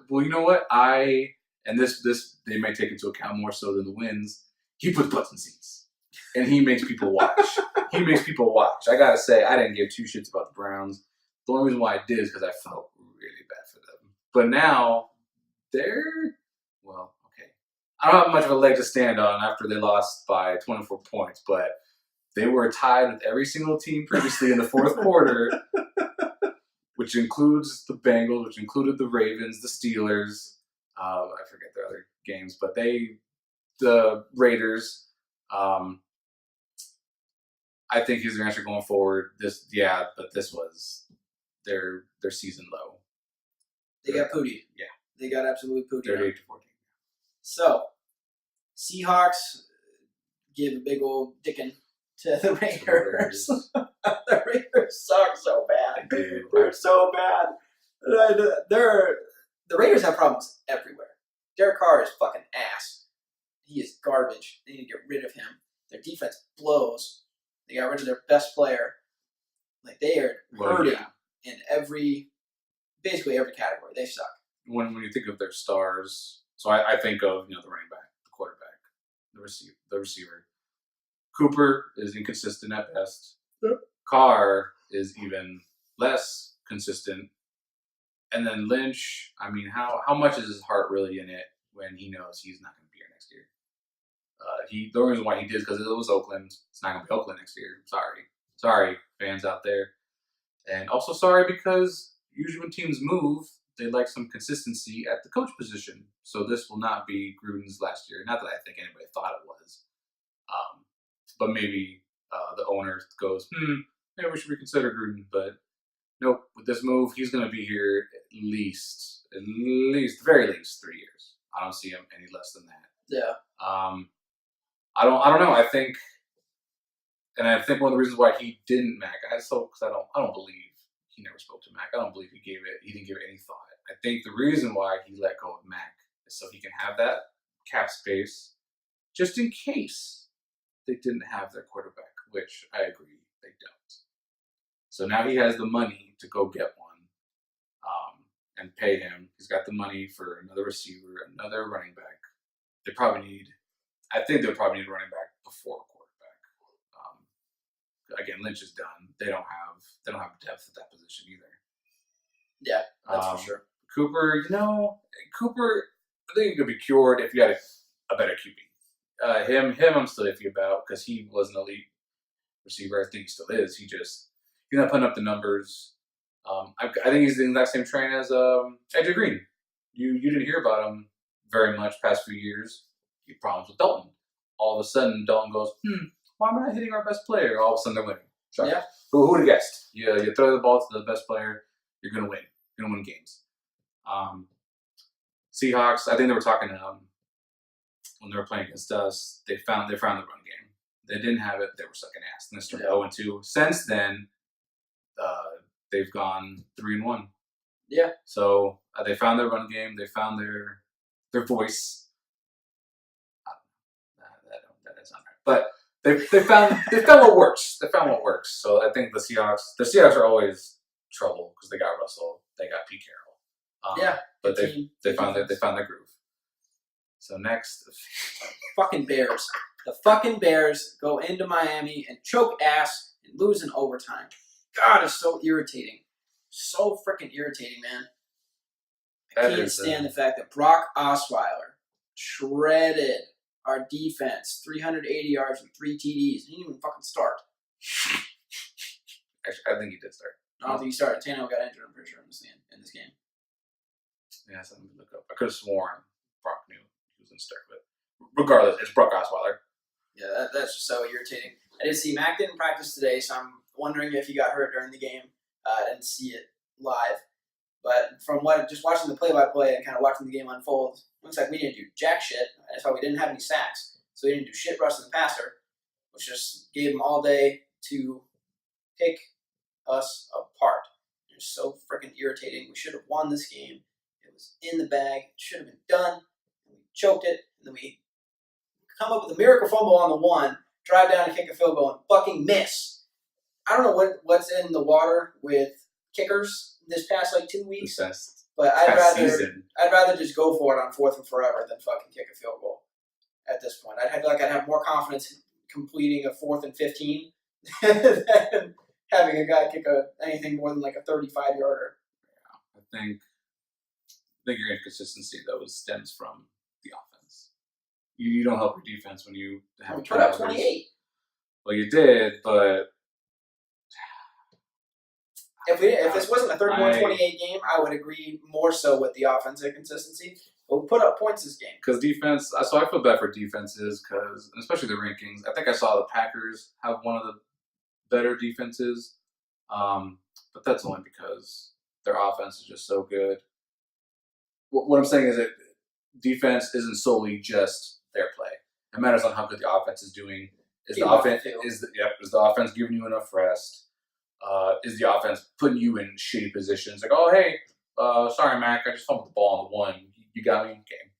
Well, you know what? And this they may take into account more so than the wins. He puts butts in seats, and he makes people watch. I gotta say, I didn't give 2 shits about the Browns. The only reason why I did is because I felt really bad for them. But now they're okay. I don't have much of a leg to stand on after they lost by 24 points, but they were tied with every single team previously in the 4th quarter, which includes the Bengals, which included the Ravens, the Steelers. I forget their other games, but the Raiders. I think he's their answer going forward. But this was their season low. They got pootied. Yeah. They got absolutely pootied. 38-14. So, Seahawks give a big old dickin' to the Raiders. The Raiders suck so bad. They're so bad. The Raiders have problems everywhere. Derek Carr is fucking ass. He is garbage. They need to get rid of him. Their defense blows. They got rid of their best player. Like, they are hurting in basically every category. They suck. When you think of their stars, so I think of the running back, the quarterback, the receiver. Cooper is inconsistent at best. Yep. Carr is even less consistent. And then Lynch, I mean, how much is his heart really in it when he knows he's not going to be here next year? The only reason why he did is because it was Oakland. It's not going to be Oakland next year. Sorry, fans out there. And also sorry because usually when teams move, they like some consistency at the coach position. So this will not be Gruden's last year. Not that I think anybody thought it was. But maybe the owner goes, maybe we should reconsider Gruden. But nope, with this move, he's going to be here at very least 3 years. I don't see him any less than that. Yeah. I don't know. I think one of the reasons why he didn't Mac, because I don't believe he never spoke to Mac. I don't believe he didn't give it any thought. I think the reason why he let go of Mac is so he can have that cap space, just in case they didn't have their quarterback, which I agree they don't. So now he has the money to go get one, and pay him. He's got the money for another receiver, another running back. I think they'll probably need a running back before a quarterback. Again, Lynch is done. They don't have depth at that position either. Yeah, that's for sure. Cooper, I think he could be cured if you had a better QB. Him, I'm still iffy about because he was an elite receiver. I think he still is. He's not putting up the numbers. I think he's the exact same train as AJ Green. You didn't hear about him very much past few years. He had problems with Dalton. All of a sudden, Dalton goes, why am I not hitting our best player? All of a sudden, they're winning. Sorry. Yeah. Who would have guessed? You throw the ball to the best player, you're going to win. You're going to win games. Seahawks, I think they were talking when they were playing against us, they found the run game. They didn't have it. They were sucking ass. And they started 0-2. Since then, they've gone 3-1. Yeah. So they found their run game. They found their voice. That's not right. But they found what works. They found what works. So I think the Seahawks are always trouble because they got Russell. They got Pete Carroll. But they found their groove. So next, Fucking Bears. The fucking Bears go into Miami and choke ass and lose in overtime. God, it's so irritating. So freaking irritating, man. I can't stand the fact that Brock Osweiler shredded our defense, 380 yards and 3 TDs. He didn't even fucking start. Actually, I think he did start. I don't think he started. Tannehill got injured, I'm pretty sure, in this game. Yeah, something to look up. I could have sworn Brock knew he was going to start, but regardless, it's Brock Osweiler. Yeah, that's just so irritating. I did see Mac didn't practice today, so I'm wondering if he got hurt during the game. I didn't see it live. But from just watching the play-by-play and kind of watching the game unfold, looks like we didn't do jack shit. That's why we didn't have any sacks. So we didn't do shit rushing the passer, which just gave him all day to pick us apart. It was so freaking irritating. We should have won this game. It was in the bag. It should have been done. And we choked it. And then we come up with a miracle fumble on the one, drive down and kick a field goal and fucking miss. I don't know what's in the water with kickers this past 2 weeks, but I'd rather just go for it on 4th and forever than fucking kick a field goal at this point. I'd have more confidence in completing a 4th and 15 than having a guy kick anything more than a 35-yarder. Yeah, I think your inconsistency though stems from the offense. You don't help your defense when you have put up 28. Well, you did, but if this wasn't a 31-28 game, I would agree more so with the offensive consistency. But we put up points this game. Because defense, so I feel bad for defenses, because especially the rankings. I think I saw the Packers have one of the better defenses, but that's only because their offense is just so good. What I'm saying is that defense isn't solely just their play. It matters on how good the offense is doing. Is the offense giving you enough rest? Is the offense putting you in shitty positions? Like, oh, hey, sorry, Mac, I just fumbled the ball on the one. You got me in the game.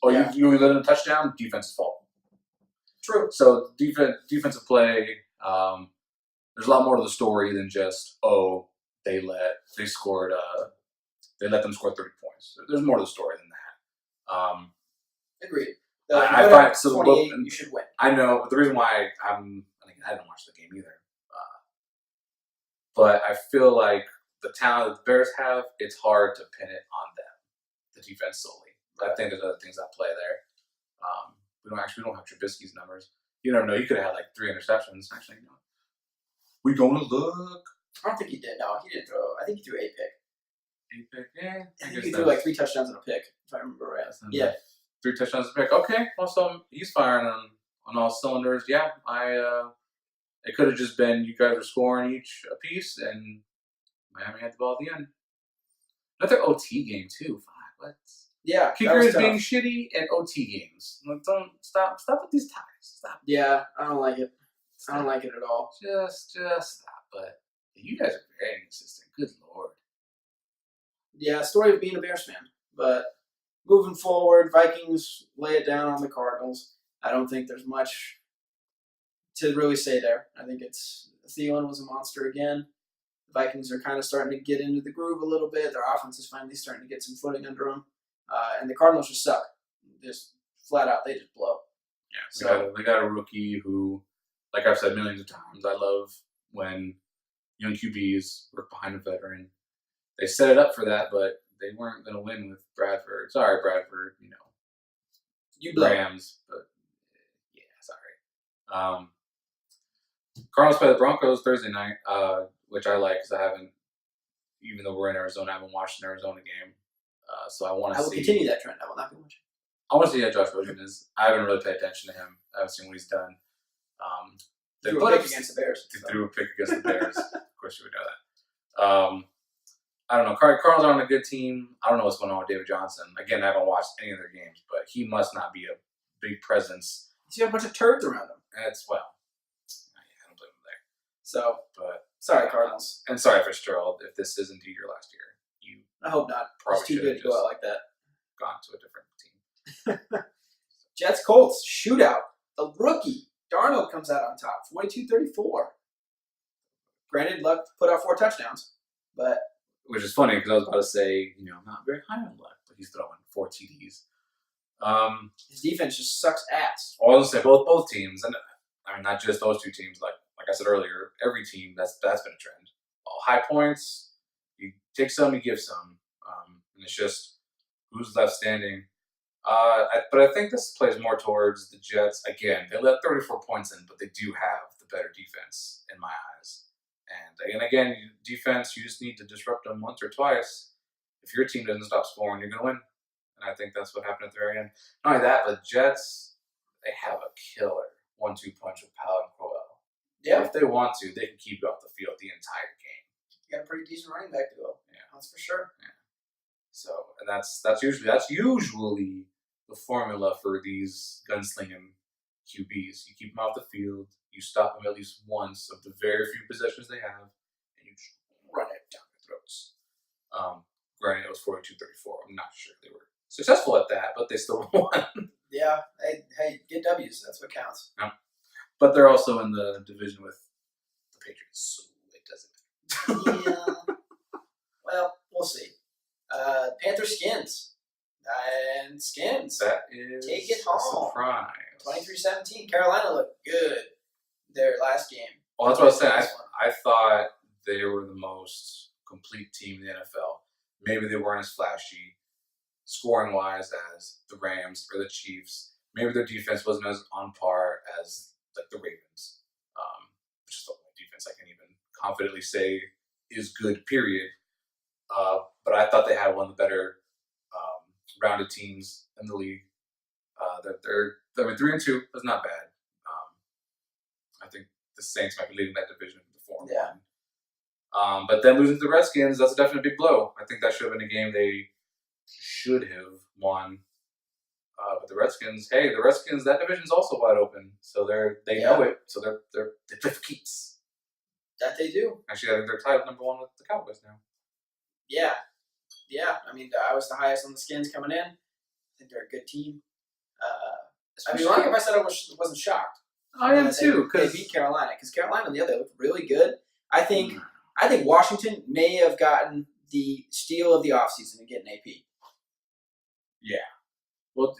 Oh, yeah. you let in a touchdown? Defense's fault. True. So defensive play, there's a lot more to the story than just, they let them score 30 points. There's more to the story than that. Agreed. I find so 28, you should win. I know, but the reason why I didn't watch the game either. But I feel like the talent that the Bears have, it's hard to pin it on them, the defense solely. I think there's other things at play there. We don't have Trubisky's numbers. You never know. He could have had 3 interceptions. Actually, no. We gonna look. I don't think he did. No, he didn't throw. I think he threw a pick. A pick, yeah. I think he threw 3 touchdowns and a pick, if I remember right. Yeah. 3 touchdowns and a pick. Okay. Well, so he's firing on all cylinders. Yeah, it could have just been you guys were scoring each a piece, and Miami had the ball at the end. Another OT game too. What? Yeah, kickers being shitty and OT games. Don't stop with these ties. Stop. Yeah, I don't like it. I don't like it at all. Just stop. But you guys are very inconsistent. Good lord. Yeah, story of being a Bears fan. But moving forward, Vikings lay it down on the Cardinals. I don't think there's much to really say there. I think Thielen was a monster again. The Vikings are kind of starting to get into the groove a little bit. Their offense is finally starting to get some footing under them. And the Cardinals just suck. Just flat out, they just blow. Yeah, they got a rookie who, like I've said millions of times, I love when young QBs work behind a veteran. They set it up for that, but they weren't going to win with Bradford. Sorry, Bradford, you blow. Rams, but yeah, sorry. Cardinals play the Broncos Thursday night, which I like because I haven't, even though we're in Arizona, I haven't watched an Arizona game. So I want to see. I will continue that trend. I will not be watching. I want to see how Josh Rosen is. I haven't really paid attention to him. I haven't seen what he's done. They threw a pick against the Bears. They threw a pick against the Bears. Of course you would know that. I don't know. Cardinals are on a good team. I don't know what's going on with David Johnson. Again, I haven't watched any of their games, but he must not be a big presence. He's got a bunch of turds around him. I don't blame him there. So, but sorry, Cardinals. And sorry, Fitzgerald, if this is indeed your last year. I hope not. It's too good to go out like that. Gone to a different team. Jets Colts shootout. The rookie Darnold comes out on top, 42-34. Granted, Luck put out 4 touchdowns, but which is funny because I was about to say, I'm not very high on Luck, but he's throwing 4 TDs. His defense just sucks ass. I was gonna say both teams, and I mean not just those two teams. Like I said earlier, every team that's been a trend. High points, you take some, you give some, and it's just who's left standing. But I think this plays more towards the Jets. Again, they let 34 points in, but they do have the better defense in my eyes. And again, defense, you just need to disrupt them once or twice. If your team doesn't stop scoring, you're going to win. And I think that's what happened at the very end. Not only that, but Jets, they have a killer 1-2 punch with Powell and Crowell. Yeah. If they want to, they can keep it off the field the entire game. You got a pretty decent running back to go. Yeah, that's for sure. Yeah. So, and that's usually the formula for these gunslinging QBs. You keep them off the field, you stop them at least once of the very few possessions they have, and you just run it down their throats. Granted, it was 42-34. I'm not sure they were successful at that, but they still won. Yeah, hey, get W's. That's what counts. Yeah. But they're also in the division with the Patriots, so it doesn't matter. Yeah. Well, we'll see. Panther Skins. And Skins. That is take it home. Surprise. 23-17. Carolina looked good their last game. Well, that's what I was saying. I thought they were the most complete team in the NFL. Maybe they weren't as flashy, scoring-wise, as the Rams or the Chiefs. Maybe their defense wasn't as on par as like the Ravens, which is the only defense I can even confidently say is good, period. But I thought they had one of the better rounded teams in the league. They're 3-2. That's not bad. I think the Saints might be leading that division with the 4-1. But then losing to the Redskins, that's a definite big blow. I think that should have been a game they should have won. But the Redskins, that division's also wide open, so they know it. So they play for keeps. That they do. Actually, I think they're tied #1 with the Cowboys now. Yeah. I mean, I was the highest on the Skins coming in. I think they're a good team. I'd be lying if I said I wasn't shocked. I am too, because they beat Carolina. Because Carolina, on the other, looked really good. I think Washington may have gotten the steal of the offseason in getting AP. Yeah. Well,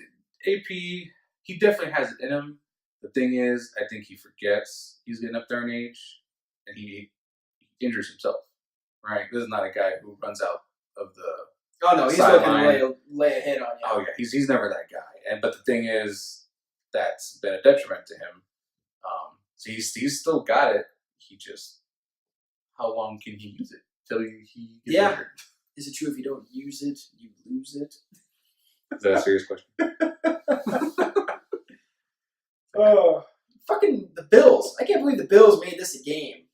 AP, he definitely has it in him. The thing is, I think he forgets he's getting up there in age, and he injures himself. Right? This is not a guy who runs out of the. Oh no, he's looking to lay a hit on you. Oh yeah, he's never that guy. But the thing is, that's been a detriment to him. So he's still got it. He just, how long can he use it till he gets injured? Is it true if you don't use it, you lose it? Is that a serious question? Oh, fucking the Bills! I can't believe the Bills made this a game.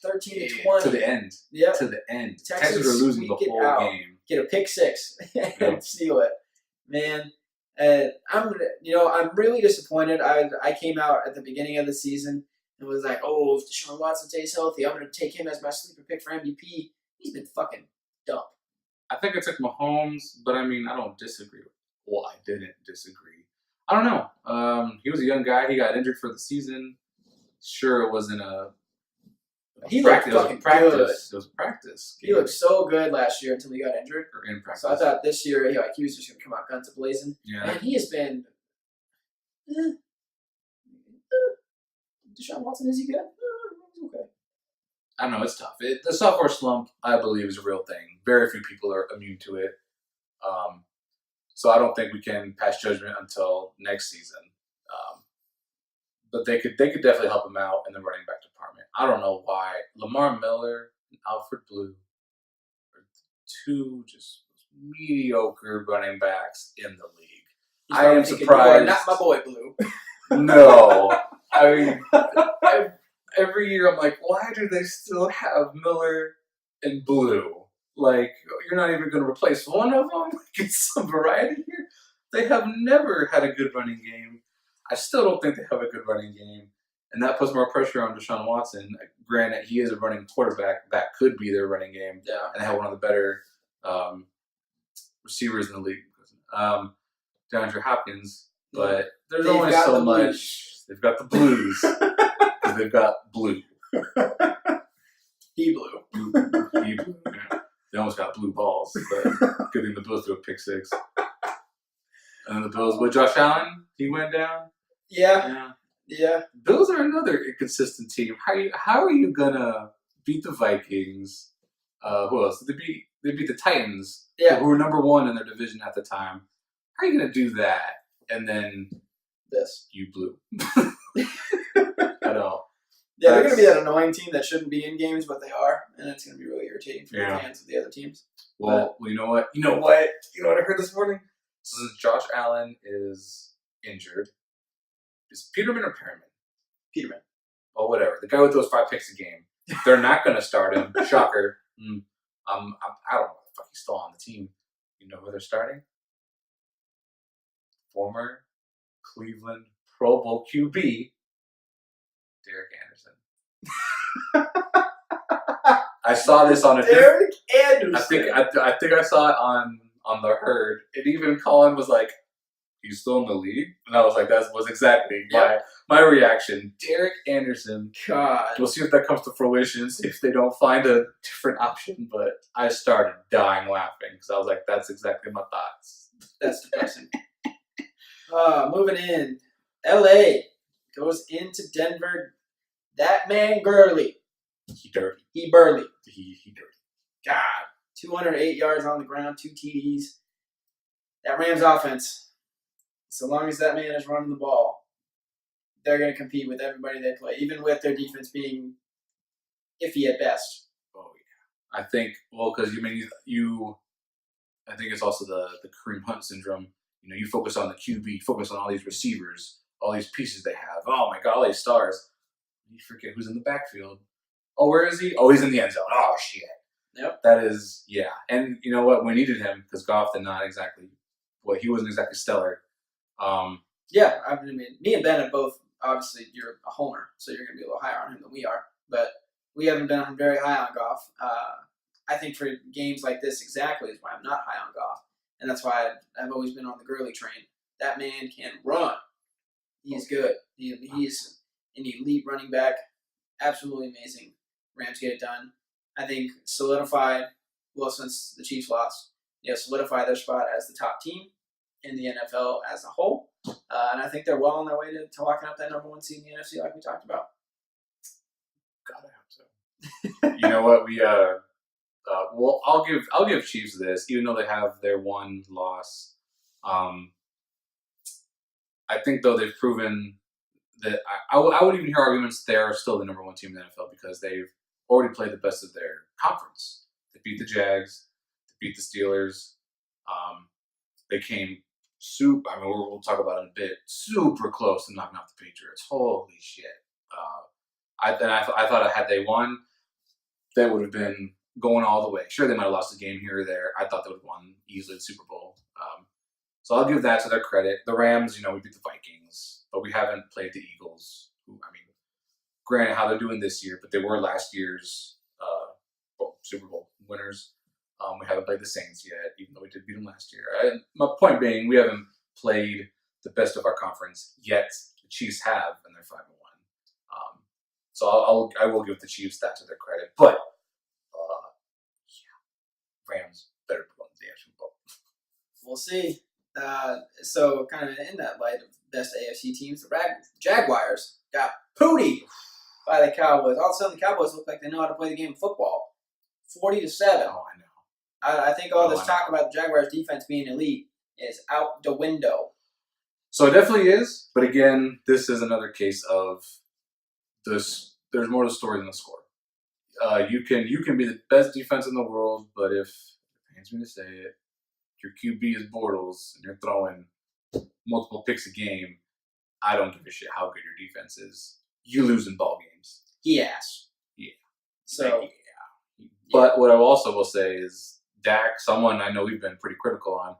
13-20 to the end. Yep. To the end. Texans are losing the whole game. Get a pick six and steal it, man. I'm really disappointed. I came out at the beginning of the season and was like, oh, if Deshaun Watson stays healthy, I'm going to take him as my sleeper pick for MVP. He's been fucking dumb. I think I took Mahomes, but I mean, I don't disagree. Well, I didn't disagree. I don't know. He was a young guy. He got injured for the season. Sure, it wasn't a. He looked fucking practice. good. It was practice. He looked so good last year until he got injured. Or in practice. So I thought this year, he was just going to come out guns a-blazing. Yeah. And he has been... Deshaun Watson, is he good? He's okay. I don't know. It's tough. The sophomore slump, I believe, is a real thing. Very few people are immune to it. So I don't think we can pass judgment until next season. But they could definitely help him out in the running back department. I don't know why. Lamar Miller and Alfred Blue are two just mediocre running backs in the league. I am surprised. Not my boy Blue. No. I mean, every year I'm like, why do they still have Miller and Blue? Like, you're not even going to replace one of them? Get some variety here? They have never had a good running game. I still don't think they have a good running game. And that puts more pressure on Deshaun Watson. Granted, he is a running quarterback. That could be their running game. Yeah. And they have one of the better receivers in the league. DeAndre Hopkins. But there's only so much. They've got the Blues. Because they've got Blue. He blew. He blew. Yeah. They almost got blue balls. But good thing the Bills threw a pick six. And then the Bills with Josh Allen, he went down. Yeah. Bills are another inconsistent team. How are you gonna beat the Vikings? Who else? They beat the Titans, who were number one in their division at the time. How are you gonna do that? And then you blew. At all. Yeah, they're gonna be that annoying team that shouldn't be in games, but they are, and it's gonna be really irritating for the fans of the other teams. Well, you know what? You know what I heard this morning? So since Josh Allen is injured, is Peterman or Perriman? Peterman. Oh, whatever. The guy with those 5 picks a game. They're not going to start him. Shocker. I don't know what the fuck he's still on the team. You know who they're starting? Former Cleveland Pro Bowl QB, Derek Anderson. I saw this on a Derek Anderson. I think I saw it on the Herd. And even Colin was like, "He's still in the league," and I was like, "That was exactly my reaction." Derek Anderson. God. We'll see if that comes to fruition. See if they don't find a different option. But I started dying laughing because I was like, "That's exactly my thoughts." That's depressing. Moving in, LA goes into Denver. That man Gurley. He dirty. He burly. He dirty. God. 208 yards on the ground, 2 TDs. That Rams offense, so long as that man is running the ball, they're going to compete with everybody they play, even with their defense being iffy at best. Oh, yeah. I think, because I think it's also the Kareem Hunt syndrome. You know, you focus on the QB, you focus on all these receivers, all these pieces they have. Oh, my God, all these stars. You forget who's in the backfield. Oh, where is he? Oh, he's in the end zone. Oh, shit. Yep. That is, yeah. And you know what? We needed him because Goff did not exactly, he wasn't exactly stellar. Yeah, I mean, me and Ben have both, obviously, you're a homer, so you're going to be a little higher on him than we are. But we haven't been very high on Goff. I think for games like this exactly is why I'm not high on Goff. And that's why I've always been on the Gurley train. That man can run. He's good. He's an elite running back. Absolutely amazing. Rams get it done. I think solidified, since the Chiefs lost, solidify their spot as the top team in the NFL as a whole. And I think they're well on their way to locking up that number 1 seed in the NFC like we talked about. God, I hope so. You know what? I'll give Chiefs this, even though they have their one loss. I think though they've proven that I would even hear arguments they're still the number 1 team in the NFL because they've already played the best of their conference. They beat the Jags, they beat the Steelers. They came we'll talk about it in a bit. Super close to knocking off the Patriots. Holy shit! I thought had they won, that would have been going all the way. Sure, they might have lost a game here or there. I thought they would have won easily the Super Bowl. So I'll give that to their credit. The Rams, we beat the Vikings, but we haven't played the Eagles. Granted, how they're doing this year, but they were last year's Super Bowl winners. We haven't played the Saints yet, even though we did beat them last year. My point being, we haven't played the best of our conference yet. The Chiefs have, and they're 5-1. So I will give the Chiefs that to their credit. But Rams better win the Super Bowl. We'll see. So kind of in that light of best AFC teams, the Jaguars got pootied by the Cowboys. All of a sudden, the Cowboys look like they know how to play the game of football. 40-7. Oh, I know. I think all this talk about the Jaguars' defense being elite is out the window. So it definitely is, but again, this is another case of this. There's more to the story than the score. You can be the best defense in the world, but if it pains me to say it, your QB is Bortles and you're throwing multiple picks a game, I don't give a shit how good your defense is. You lose in ball games. Yes. Yeah. So. Yeah. But what I also will say is Dak, someone I know we've been pretty critical on.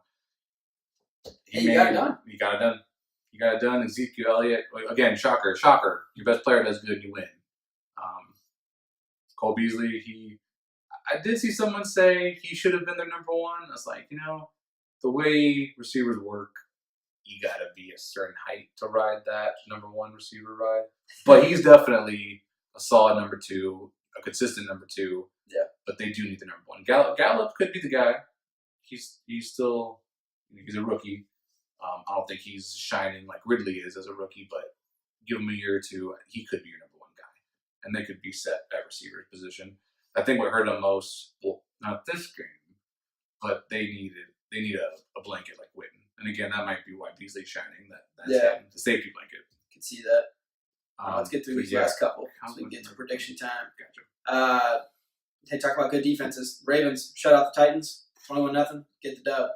He got it done. He got it done. Ezekiel Elliott, again, shocker. Your best player does good, you win. Cole Beasley, I did see someone say he should have been their number 1. I was like, the way receivers work, you got to be a certain height to ride that number 1 receiver ride. But he's definitely a solid number 2, a consistent number 2. Yeah. But they do need the number 1. Gallup could be the guy. He's still, he's a rookie. I don't think he's shining like Ridley is as a rookie, but give him a year or two, he could be your number one guy, and they could be set at receiver position. I think what hurt them most, well, not this game, but they need a blanket like Witten, and again, that might be why Beasley's shining. That's him, the safety blanket. Can see that. Let's get through these last couple so we can get to prediction time. Gotcha. Hey, talk about good defenses. Ravens shut out the Titans, 21-0. Get the dub.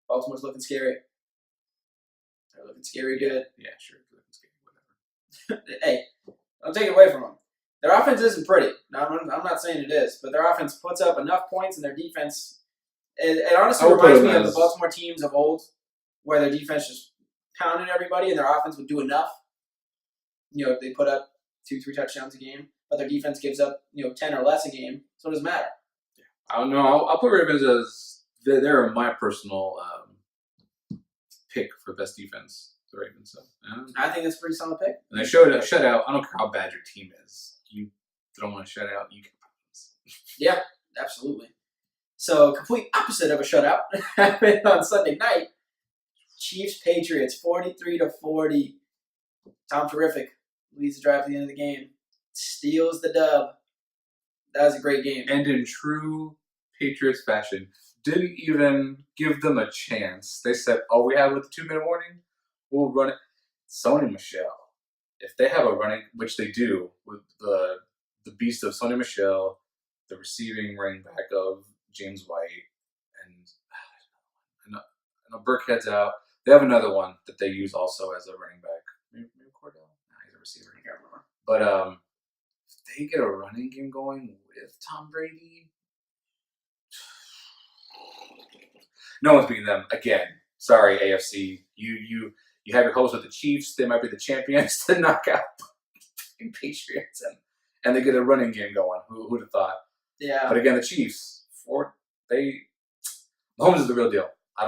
Baltimore's looking scary. They're looking scary good. Yeah, sure. Looking scary, whatever. Hey, don't take it away from them. Their offense isn't pretty. No, I'm not saying it is, but their offense puts up enough points, and their defense. It honestly reminds me of the Baltimore teams of old, where their defense just pounded everybody, and their offense would do enough. They put up 2-3 touchdowns a game, but their defense gives up 10 or less a game, so it doesn't matter. Yeah. I don't know. I'll put Ravens as they're my personal pick for best defense. The Ravens. So I think that's a pretty solid pick. And they showed a shutout. I don't care how bad your team is. You don't want to shut out. You can. Yeah, absolutely. So complete opposite of a shutout happened on Sunday night. Chiefs Patriots 43-40. Tom Terrific leads the drive at the end of the game. Steals the dub. That was a great game. And in true Patriots fashion, didn't even give them a chance. They said, "Oh, we have with the 2-minute warning, we'll run it." Sony Michel, if they have a running, which they do, with the beast of Sony Michel, the receiving running back of James White, and I know Burkhead's out. They have another one that they use also as a running back. Maybe Cordell? Nah, he's a receiver. I can't remember. But if they get a running game going with Tom Brady, no one's beating them again. Sorry, AFC. You have your hopes with the Chiefs. They might be the champions to knock out the Patriots, and they get a running game going. Who'd have thought? Yeah. But again, the Chiefs, Mahomes is the real deal. I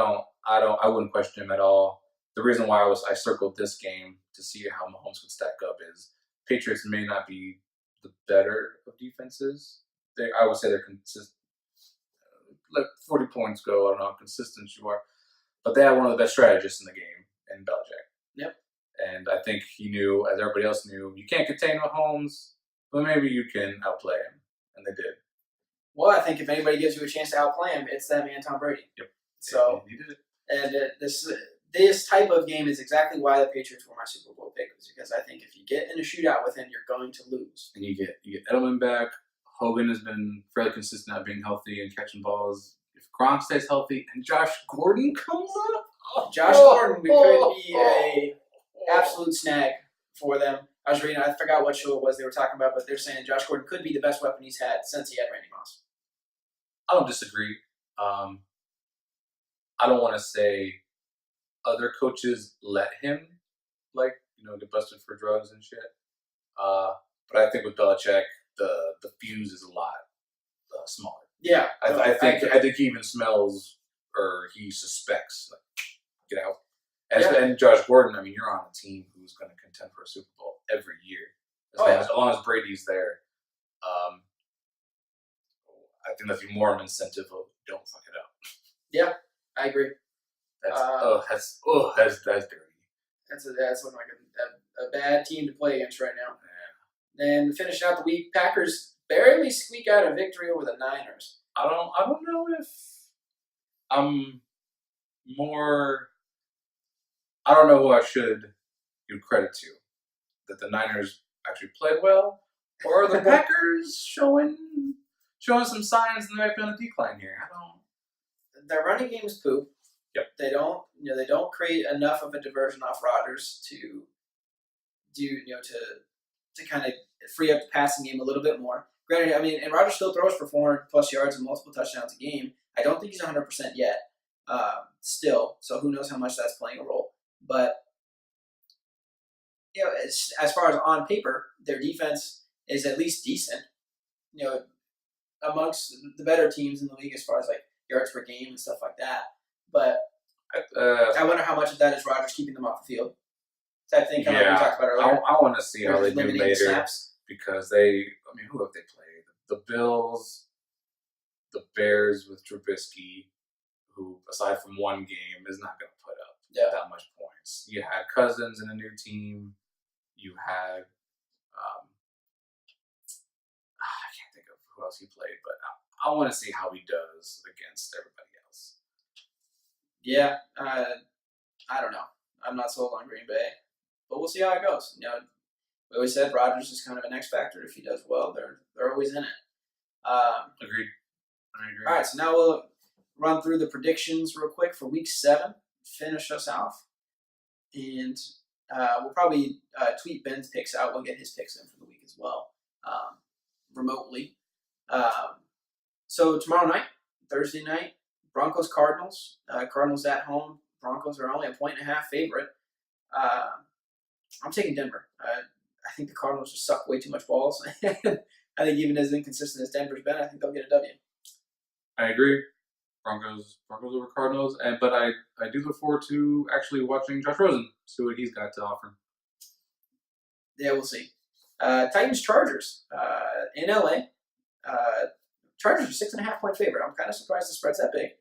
wouldn't question him at all. The reason why I circled this game to see how Mahomes would stack up is Patriots may not be the better of defenses. I would say they're consistent. Let 40 points go. I don't know how consistent you are, but they have one of the best strategists in the game in Belichick. Yep. And I think he knew, as everybody else knew, you can't contain Mahomes, but maybe you can outplay him, and they did. Well, I think if anybody gives you a chance to outplay him, it's that man Tom Brady. Yep. So he did it. And this type of game is exactly why the Patriots were my Super Bowl pick, because I think if you get in a shootout with him, you're going to lose. And you get Edelman back. Hogan has been fairly consistent at being healthy and catching balls. If Gronk stays healthy and Josh Gordon comes up, Josh Gordon could be a absolute snag for them. I was reading, I forgot what show it was they were talking about, but they're saying Josh Gordon could be the best weapon he's had since he had Randy Moss. I don't disagree. I don't want to say other coaches let him, get busted for drugs and shit. But I think with Belichick, the fuse is a lot smaller. Yeah, I think he even smells or he suspects, get out. And Josh Gordon, you're on a team who's going to contend for a Super Bowl every year. As long as Brady's there, I think that's even more of an incentive of don't fuck it up. Yeah, I agree. That's dirty. That's looking like a bad team to play against right now. Yeah. And finishing out the week, Packers barely squeak out a victory over the Niners. I don't know if I'm more. I don't know who I should give credit to. That the Niners actually played well, or the Packers showing some signs that they might be on a decline here. I don't. Their running game is poop. Yep. They don't create enough of a diversion off Rodgers to to kind of free up the passing game a little bit more. Granted, and Rodgers still throws for 400+ yards and multiple touchdowns a game. I don't think he's 100% yet. Still, so who knows how much that's playing a role. But as far as on paper, their defense is at least decent. Amongst the better teams in the league as far as yards per game and stuff like that. But I wonder how much of that is Rodgers keeping them off the field. Type thing, kind of like we talked about earlier. I want to see how they do later snaps. Because who have they played? The Bills, the Bears with Trubisky, who aside from one game is not going to put up that much points. You had Cousins in a new team. You had I can't think of who else he played, but I want to see how he does against everybody else. Yeah, I don't know. I'm not sold on Green Bay, but we'll see how it goes. We always said Rodgers is kind of an X factor. If he does well, they're always in it. Agreed. I agree. All right, so now we'll run through the predictions real quick for Week 7. Finish us off, and we'll probably tweet Ben's picks out. We'll get his picks in for the week as well, remotely. So tomorrow night, Thursday night, Broncos Cardinals. Cardinals at home. Broncos are only a 1.5 favorite. I'm taking Denver. I think the Cardinals just suck way too much balls. I think even as inconsistent as Denver's been, I think they'll get a W. I agree. Broncos over Cardinals, but I do look forward to actually watching Josh Rosen, see what he's got to offer. Yeah, we'll see. Titans Chargers in LA. Chargers are 6.5-point favorite. I'm kind of surprised the spread's that big,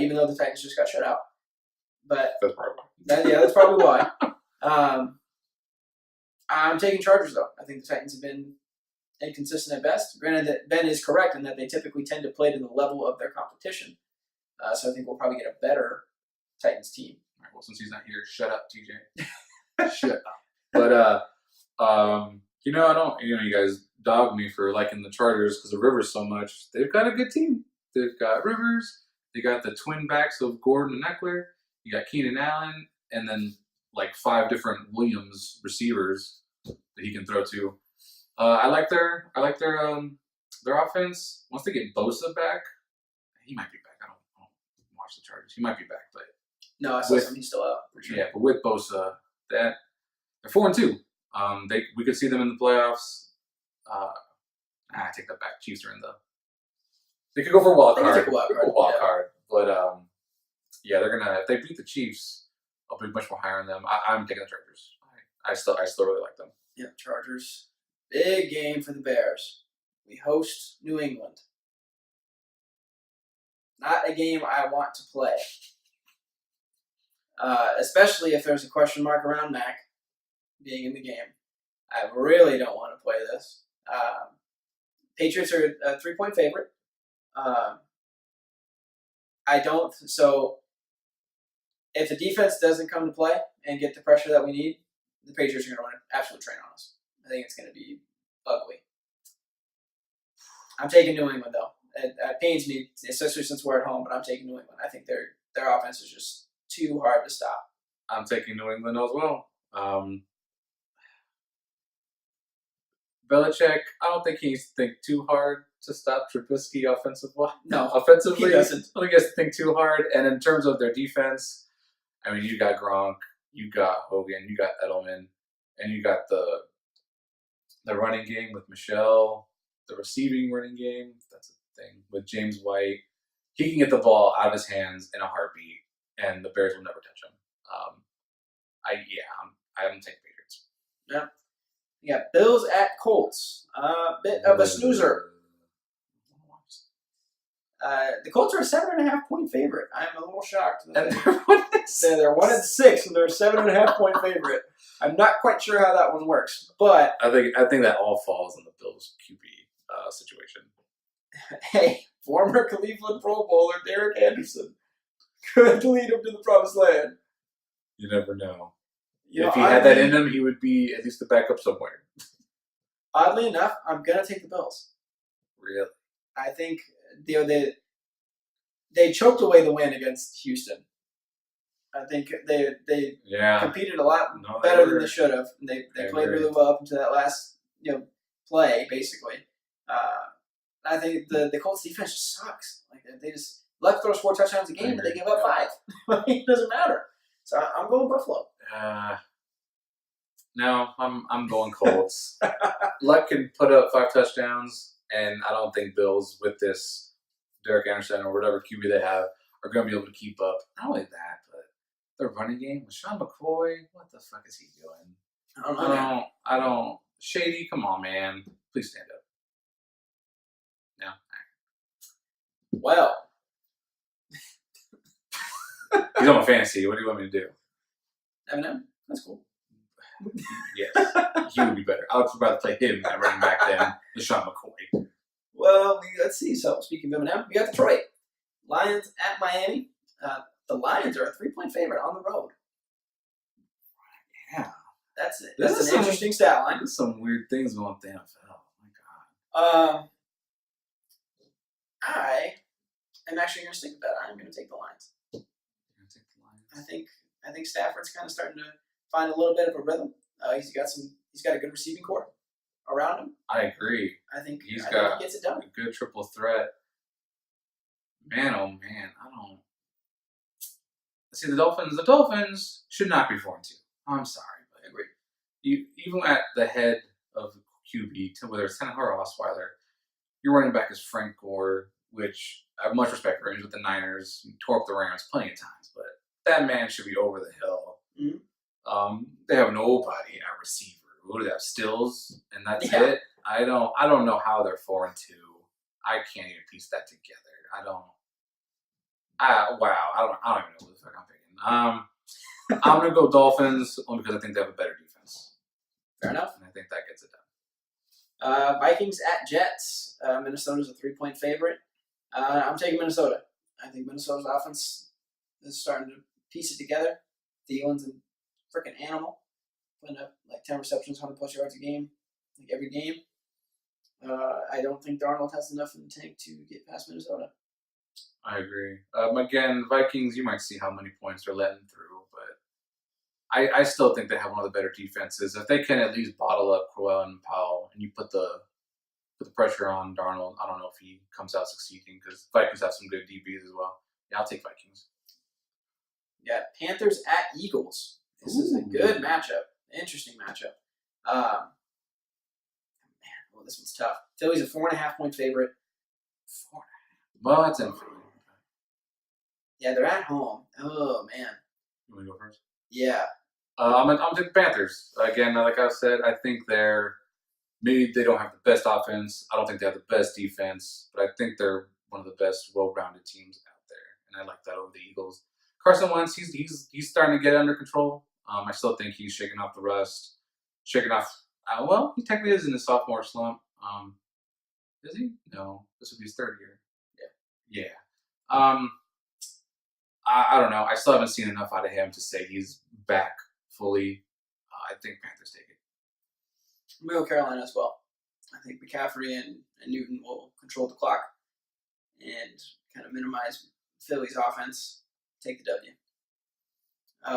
even though the Titans just got shut out. But that's probably why. That's probably why. I'm taking Chargers though. I think the Titans have been inconsistent at best. Granted that Ben is correct in that they typically tend to play to the level of their competition. So I think we'll probably get a better Titans team. All right, well, since he's not here, shut up, TJ. Shut up. But I don't. You guys dog me for liking the Chargers because of Rivers so much. They've got a good team. They've got Rivers. They got the twin backs of Gordon and Eckler. You got Keenan Allen, and then like 5 different Williams receivers that he can throw to. I like their offense. Once they get Bosa back, he might be back. I don't watch the Chargers. He might be back, but no, I saw something he's still out. For sure. Yeah, but with Bosa, they're 4-2. We could see them in the playoffs. I take that back. Chiefs are in the. They could go for a wild card. Take a wild card. But they're gonna. If they beat the Chiefs, I'll be much more higher on them. I'm taking the Chargers. I still really like them. Yeah, Chargers. Big game for the Bears. We host New England. Not a game I want to play. Especially if there's a question mark around Mac being in the game. I really don't want to play this. Patriots are a 3-point favorite. So if the defense doesn't come to play and get the pressure that we need, the Patriots are going to run an absolute train on us. I think it's going to be ugly. I'm taking New England, though. It pains me, especially since we're at home, but I'm taking New England. I think their offense is just too hard to stop. I'm taking New England as well. Belichick, I don't think he needs to think too hard to stop Trubisky offensively. No, offensively, he doesn't. I don't think he has to think too hard. And in terms of their defense, I mean, you got Gronk, you got Hogan, you got Edelman, and you got the running game with Michelle, the receiving running game. That's a thing with James White. He can get the ball out of his hands in a heartbeat, and the Bears will never touch him. I'm taking Patriots. Yeah. You got Bills at Colts. Bit of a snoozer. The Colts are a 7.5-point favorite. I'm a little shocked. And they're 1-6, and they're a 7.5-point favorite. I'm not quite sure how that one works, but I think that all falls on the Bills QB situation. Hey, former Cleveland Pro Bowler Derek Anderson could lead him to the promised land. You never know. If he had that in him, he would be at least the backup somewhere. Oddly enough, I'm gonna take the Bills. Really? I think they choked away the win against Houston. I think they competed a lot better than they should have. They played really well up until that last play, basically. I think the Colts defense just sucks. Like they just Luck throws 4 touchdowns a game, but they give up 5. It doesn't matter. So I'm going Buffalo. No, I'm going Colts. Luck can put up 5 touchdowns, and I don't think Bills with this Derek Anderson or whatever QB they have are going to be able to keep up. Not only that, but their running game with Sean McCoy. What the fuck is he doing? I don't. Shady, come on, man. Please stand up. No. Well. He's on my fantasy. What do you want me to do? Eminem. That's cool. Yes, he would be better. I would rather play him at running back than LaShawn McCoy. Well, let's see. So, speaking of Eminem, we got Detroit. Lions at Miami. The Lions are a 3-point favorite on the road. Yeah. That's it. That's an interesting stat line. There's some weird things going with the NFL. Oh my God. I am actually going to stick with that. I'm going to take the Lions. You're gonna take the Lions? I think Stafford's kind of starting to find a little bit of a rhythm. He's got a good receiving core around him. I agree. I think he gets it done. A good triple threat. Man, oh man, I don't. See, the Dolphins should not be 4-2. I'm sorry, but I agree. Even at the head of QB, whether it's Tannehill or Osweiler, your running back is Frank Gore, which I have much respect for him. He was with the Niners, he tore up the Rams plenty of times, but that man should be over the hill. Mm-hmm. They have nobody at receiver. What do they have? Stills, and that's it. I don't know how they're 4-2. I can't even piece that together. I don't even know who the fuck I'm picking. I'm gonna go Dolphins only because I think they have a better defense. Fair enough. And I think that gets it done. Vikings at Jets. Minnesota's a 3-point favorite. I'm taking Minnesota. I think Minnesota's offense is starting to piece it together. Thielen's a freaking animal. Putting up like 10 receptions, 100 plus yards a game, like every game. I don't think Darnold has enough in the tank to get past Minnesota. I agree. Again, Vikings, you might see how many points they're letting through, but I still think they have one of the better defenses. If they can at least bottle up Crowell and Powell, and you put the pressure on Darnold, I don't know if he comes out succeeding because Vikings have some good DBs as well. Yeah, I'll take Vikings. Yeah, Panthers at Eagles. This is a good matchup. Interesting matchup. This one's tough. Philly's a 4.5-point favorite. 4.5. Well, that's in Philly. Yeah, they're at home. Oh man. You want to go first? Yeah. I'm taking Panthers again. Like I said, I think maybe they don't have the best offense. I don't think they have the best defense, but I think they're one of the best, well-rounded teams out there, and I like that over the Eagles. Carson Wentz, he's starting to get under control. I still think he's shaking off the rust, shaking off. Well, he technically is in the sophomore slump. Is he? No, this would be his third year. Yeah. I don't know. I still haven't seen enough out of him to say he's back fully. I think Panthers take it. I'm going to go Carolina as well. I think McCaffrey and Newton will control the clock and kind of minimize Philly's offense. Take the W.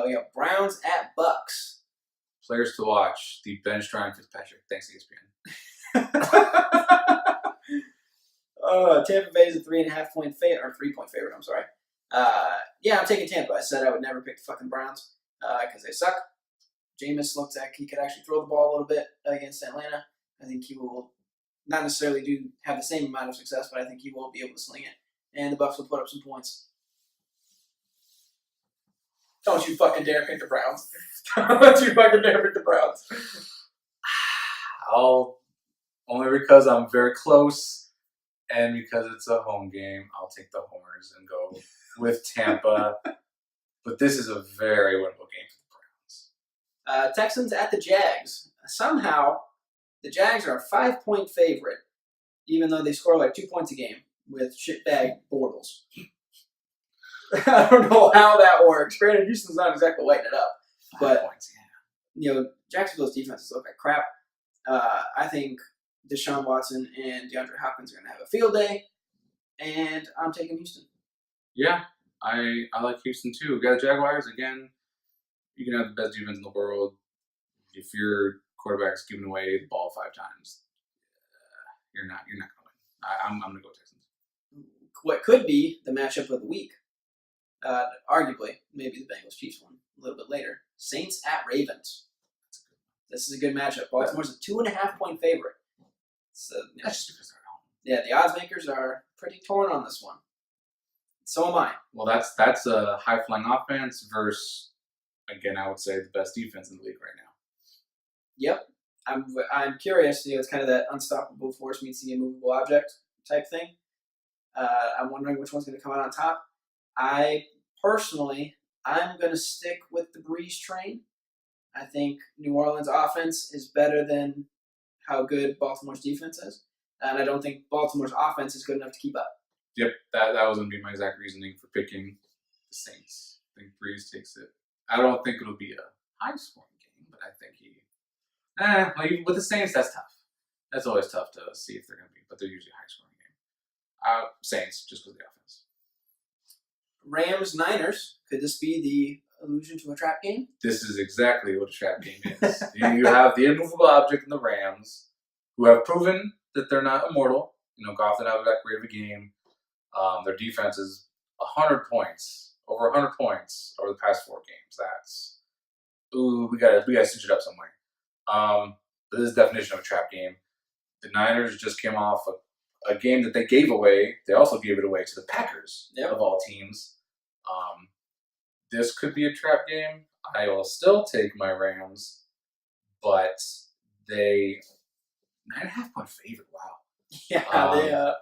We got Browns at Bucks. Players to watch: the bench Ryan Fitzpatrick. Thanks, ESPN. Tampa Bay is a 3.5-point favorite, or 3-point favorite. I'm sorry. I'm taking Tampa. I said I would never pick the fucking Browns because they suck. Jameis looks like he could actually throw the ball a little bit against Atlanta. I think he will not necessarily have the same amount of success, but I think he will be able to sling it, and the Bucs will put up some points. Don't you fucking dare pick the Browns. Don't you fucking dare pick the Browns. Only because I'm very close and because it's a home game, I'll take the homers and go with Tampa. But this is a very winnable game for the Browns. Texans at the Jags. Somehow, the Jags are a 5-point favorite, even though they score like 2 points a game with shitbag Bortles. I don't know how that works. Granted, Houston's not exactly lighting it up, but 5 points, yeah. Jacksonville's defenses look like crap. I think Deshaun Watson and DeAndre Hopkins are going to have a field day, and I'm taking Houston. Yeah, I like Houston too. We got the Jaguars again. You can have the best defense in the world. If your quarterback's giving away the ball 5 times, you're not going to win. I'm going to go Texans. What could be the matchup of the week? Arguably, maybe the Bengals Chiefs one a little bit later. Saints at Ravens. This is a good matchup. Baltimore's a 2.5-point favorite. So, that's just because they're at home. Yeah, the odds makers are pretty torn on this one. So am I. Well, that's a high-flying offense versus, again, I would say the best defense in the league right now. Yep. I'm curious. It's kind of that unstoppable force meets the immovable object type thing. I'm wondering which one's going to come out on top. I I'm going to stick with the Breeze train. I think New Orleans' offense is better than how good Baltimore's defense is. And I don't think Baltimore's offense is good enough to keep up. Yep, that was going to be my exact reasoning for picking the Saints. I think Breeze takes it. I don't think it'll be a high-scoring game, but I think like with the Saints, that's tough. That's always tough to see if they're going to be, but they're usually a high-scoring game. Saints, just because of the offense. Rams-Niners. Could this be the allusion to a trap game? This is exactly what a trap game is. You have the immovable object in the Rams, who have proven that they're not immortal. Goff didn't have that great of a game. Their defense is 100 points, over 100 points over the past 4 games. That's we got to stitch it up somewhere. This is the definition of a trap game. The Niners just came off a game that they gave away. They also gave it away to the Packers of all teams. This could be a trap game. I will still take my Rams, but they 9.5-point favorite. Wow. Yeah,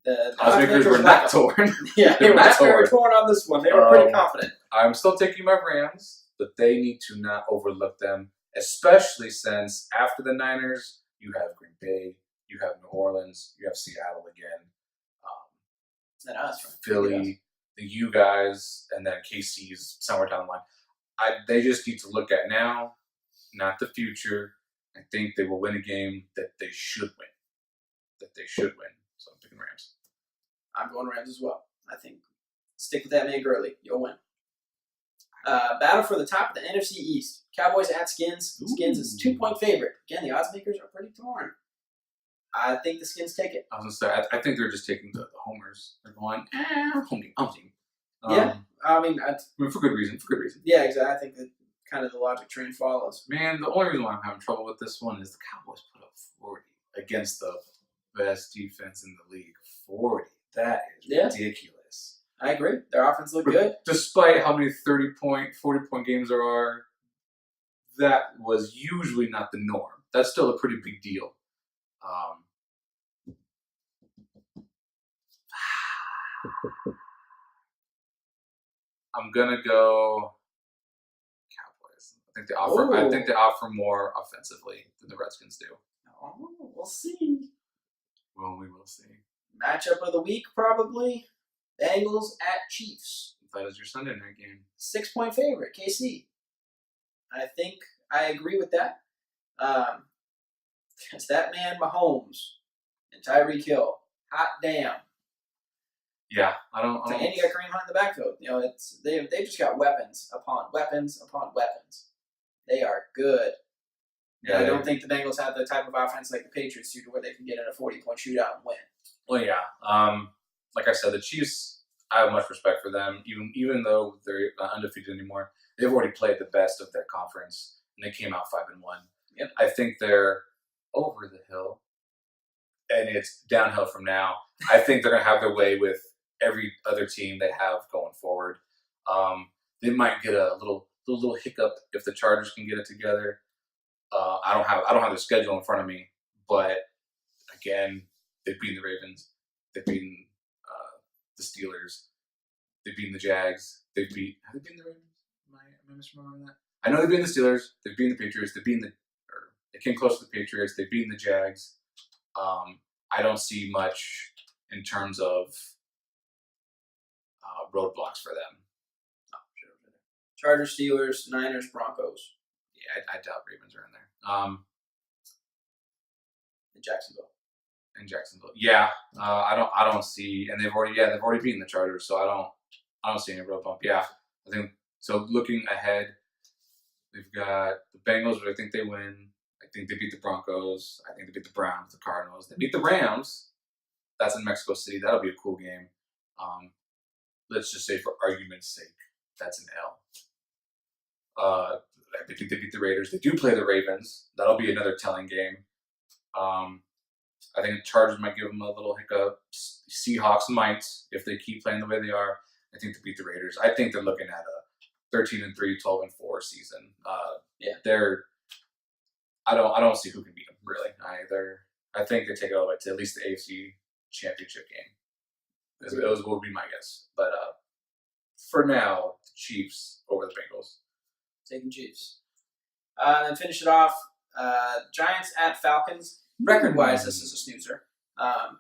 the oddsmakers were not torn. Yeah, they were not very torn on this one. They were pretty confident. I'm still taking my Rams, but they need to not overlook them, especially since after the Niners, you have Green Bay, you have New Orleans, you have Seattle again, Philly, the U guys, and then KC's somewhere down the line. They just need to look at now, not the future. I think they will win a game that they should win. So I'm picking Rams. I'm going Rams as well. I think stick with that man Gurley. You'll win. Battle for the top of the NFC East. Cowboys at Skins. Skins is 2-point favorite. Again, the odds makers are pretty torn. I think the Skins take it. I was going to say, I think they're just taking the homers. They're going, home team. Yeah, I mean, for good reason. Yeah, exactly. I think that kind of the logic train follows. Man, the only reason why I'm having trouble with this one is the Cowboys put up 40 against the best defense in the league. 40. That is ridiculous. I agree. Their offense looked good. Despite how many 30-point, 40-point games there are, that was usually not the norm. That's still a pretty big deal. I'm gonna go Cowboys. I think they offer more offensively than the Redskins do. Oh, we'll see. Well, we will see. Matchup of the week, probably. Bengals at Chiefs. That is your Sunday night game. 6-point favorite, KC. I think I agree with that. It's that man Mahomes and Tyreek Hill. Hot damn. Yeah, I don't. And you got Kareem Hunt in the backfield. They just got weapons upon weapons upon weapons. They are good. Yeah, I don't think the Bengals have the type of offense like the Patriots do, to where they can get in a 40-point shootout and win. Well, yeah. Like I said, the Chiefs, I have much respect for them. Even though they're not undefeated anymore, they've already played the best of their conference, and they came out 5-1. Yep. I think they're over the hill, and it's downhill from now. I think they're gonna have their way with every other team they have going forward. They might get a little hiccup if the Chargers can get it together. I don't have their schedule in front of me, but again, they've beaten the Ravens, they've beaten the Steelers, they've beaten the Jags, have they beaten the Ravens? Am I misremembering that? I know they've beaten the Steelers, they've beaten the Patriots, they came close to the Patriots, they've beaten the Jags. I don't see much in terms of roadblocks for them. Chargers, Steelers, Niners, Broncos. Yeah, I doubt Ravens are in there. In Jacksonville. Yeah, I don't see, and they've already beaten the Chargers, so I don't see any road bump. Yeah, I think so. Looking ahead, we've got the Bengals, but I think they win. I think they beat the Broncos. I think they beat the Browns, the Cardinals. They beat the Rams. That's in Mexico City. That'll be a cool game. Let's just say, for argument's sake, that's an L. I think they beat the Raiders. They do play the Ravens. That'll be another telling game. I think the Chargers might give them a little hiccup. Seahawks might, if they keep playing the way they are. I think they beat the Raiders. I think they're looking at a 13-3, 12-4 season. I don't see who can beat them really either. I think they take it all the way to at least the AFC Championship game. It would be my guess. But for now, the Chiefs over the Bengals. Taking Chiefs. Then finish it off. Giants at Falcons. Record-wise, this is a snoozer. 1-6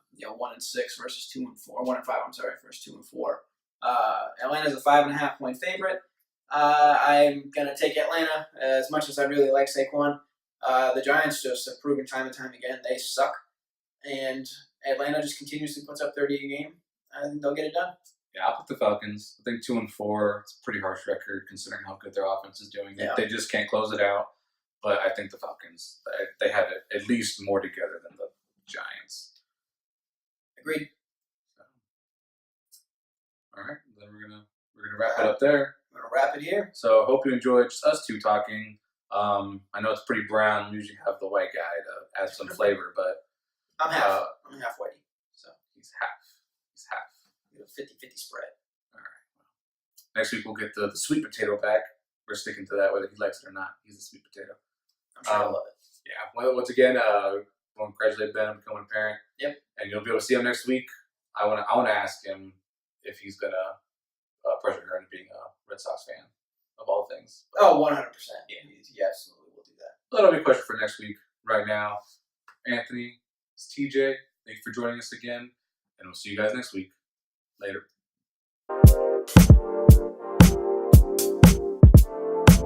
versus 2-4. 1-5. I'm sorry, versus 2-4. Atlanta's a 5.5 point favorite. I'm gonna take Atlanta as much as I really like Saquon. The Giants just have proven time and time again they suck, and Atlanta just continuously puts up 30 a game. I think they'll get it done. Yeah, I'll put the Falcons. I think 2-4. It's a pretty harsh record considering how good their offense is doing. Yeah. They just can't close it out. But I think the Falcons, they have at least more together than the Giants. Agreed. So, all right, then we're gonna wrap it up there. We're gonna wrap it here. So hope you enjoyed just us two talking. I know it's pretty brown. We usually have the white guy to add some flavor, but I'm half. I'm half whitey. So he's half. He's half. 50-50 spread. All right. Well, next week we'll get the sweet potato back. We're sticking to that whether he likes it or not. He's a sweet potato. I'm sure I love it. Yeah. Well, once again, I want to congratulate Ben on becoming a parent. Yep. And you'll be able to see him next week. I want to ask him if he's gonna pressure her into being a Red Sox fan of all things. Oh, 100%. Yeah. He absolutely will do that. That'll be a question for next week. Right now, Anthony, it's TJ. Thank you for joining us again, and we'll see you guys next week. Later.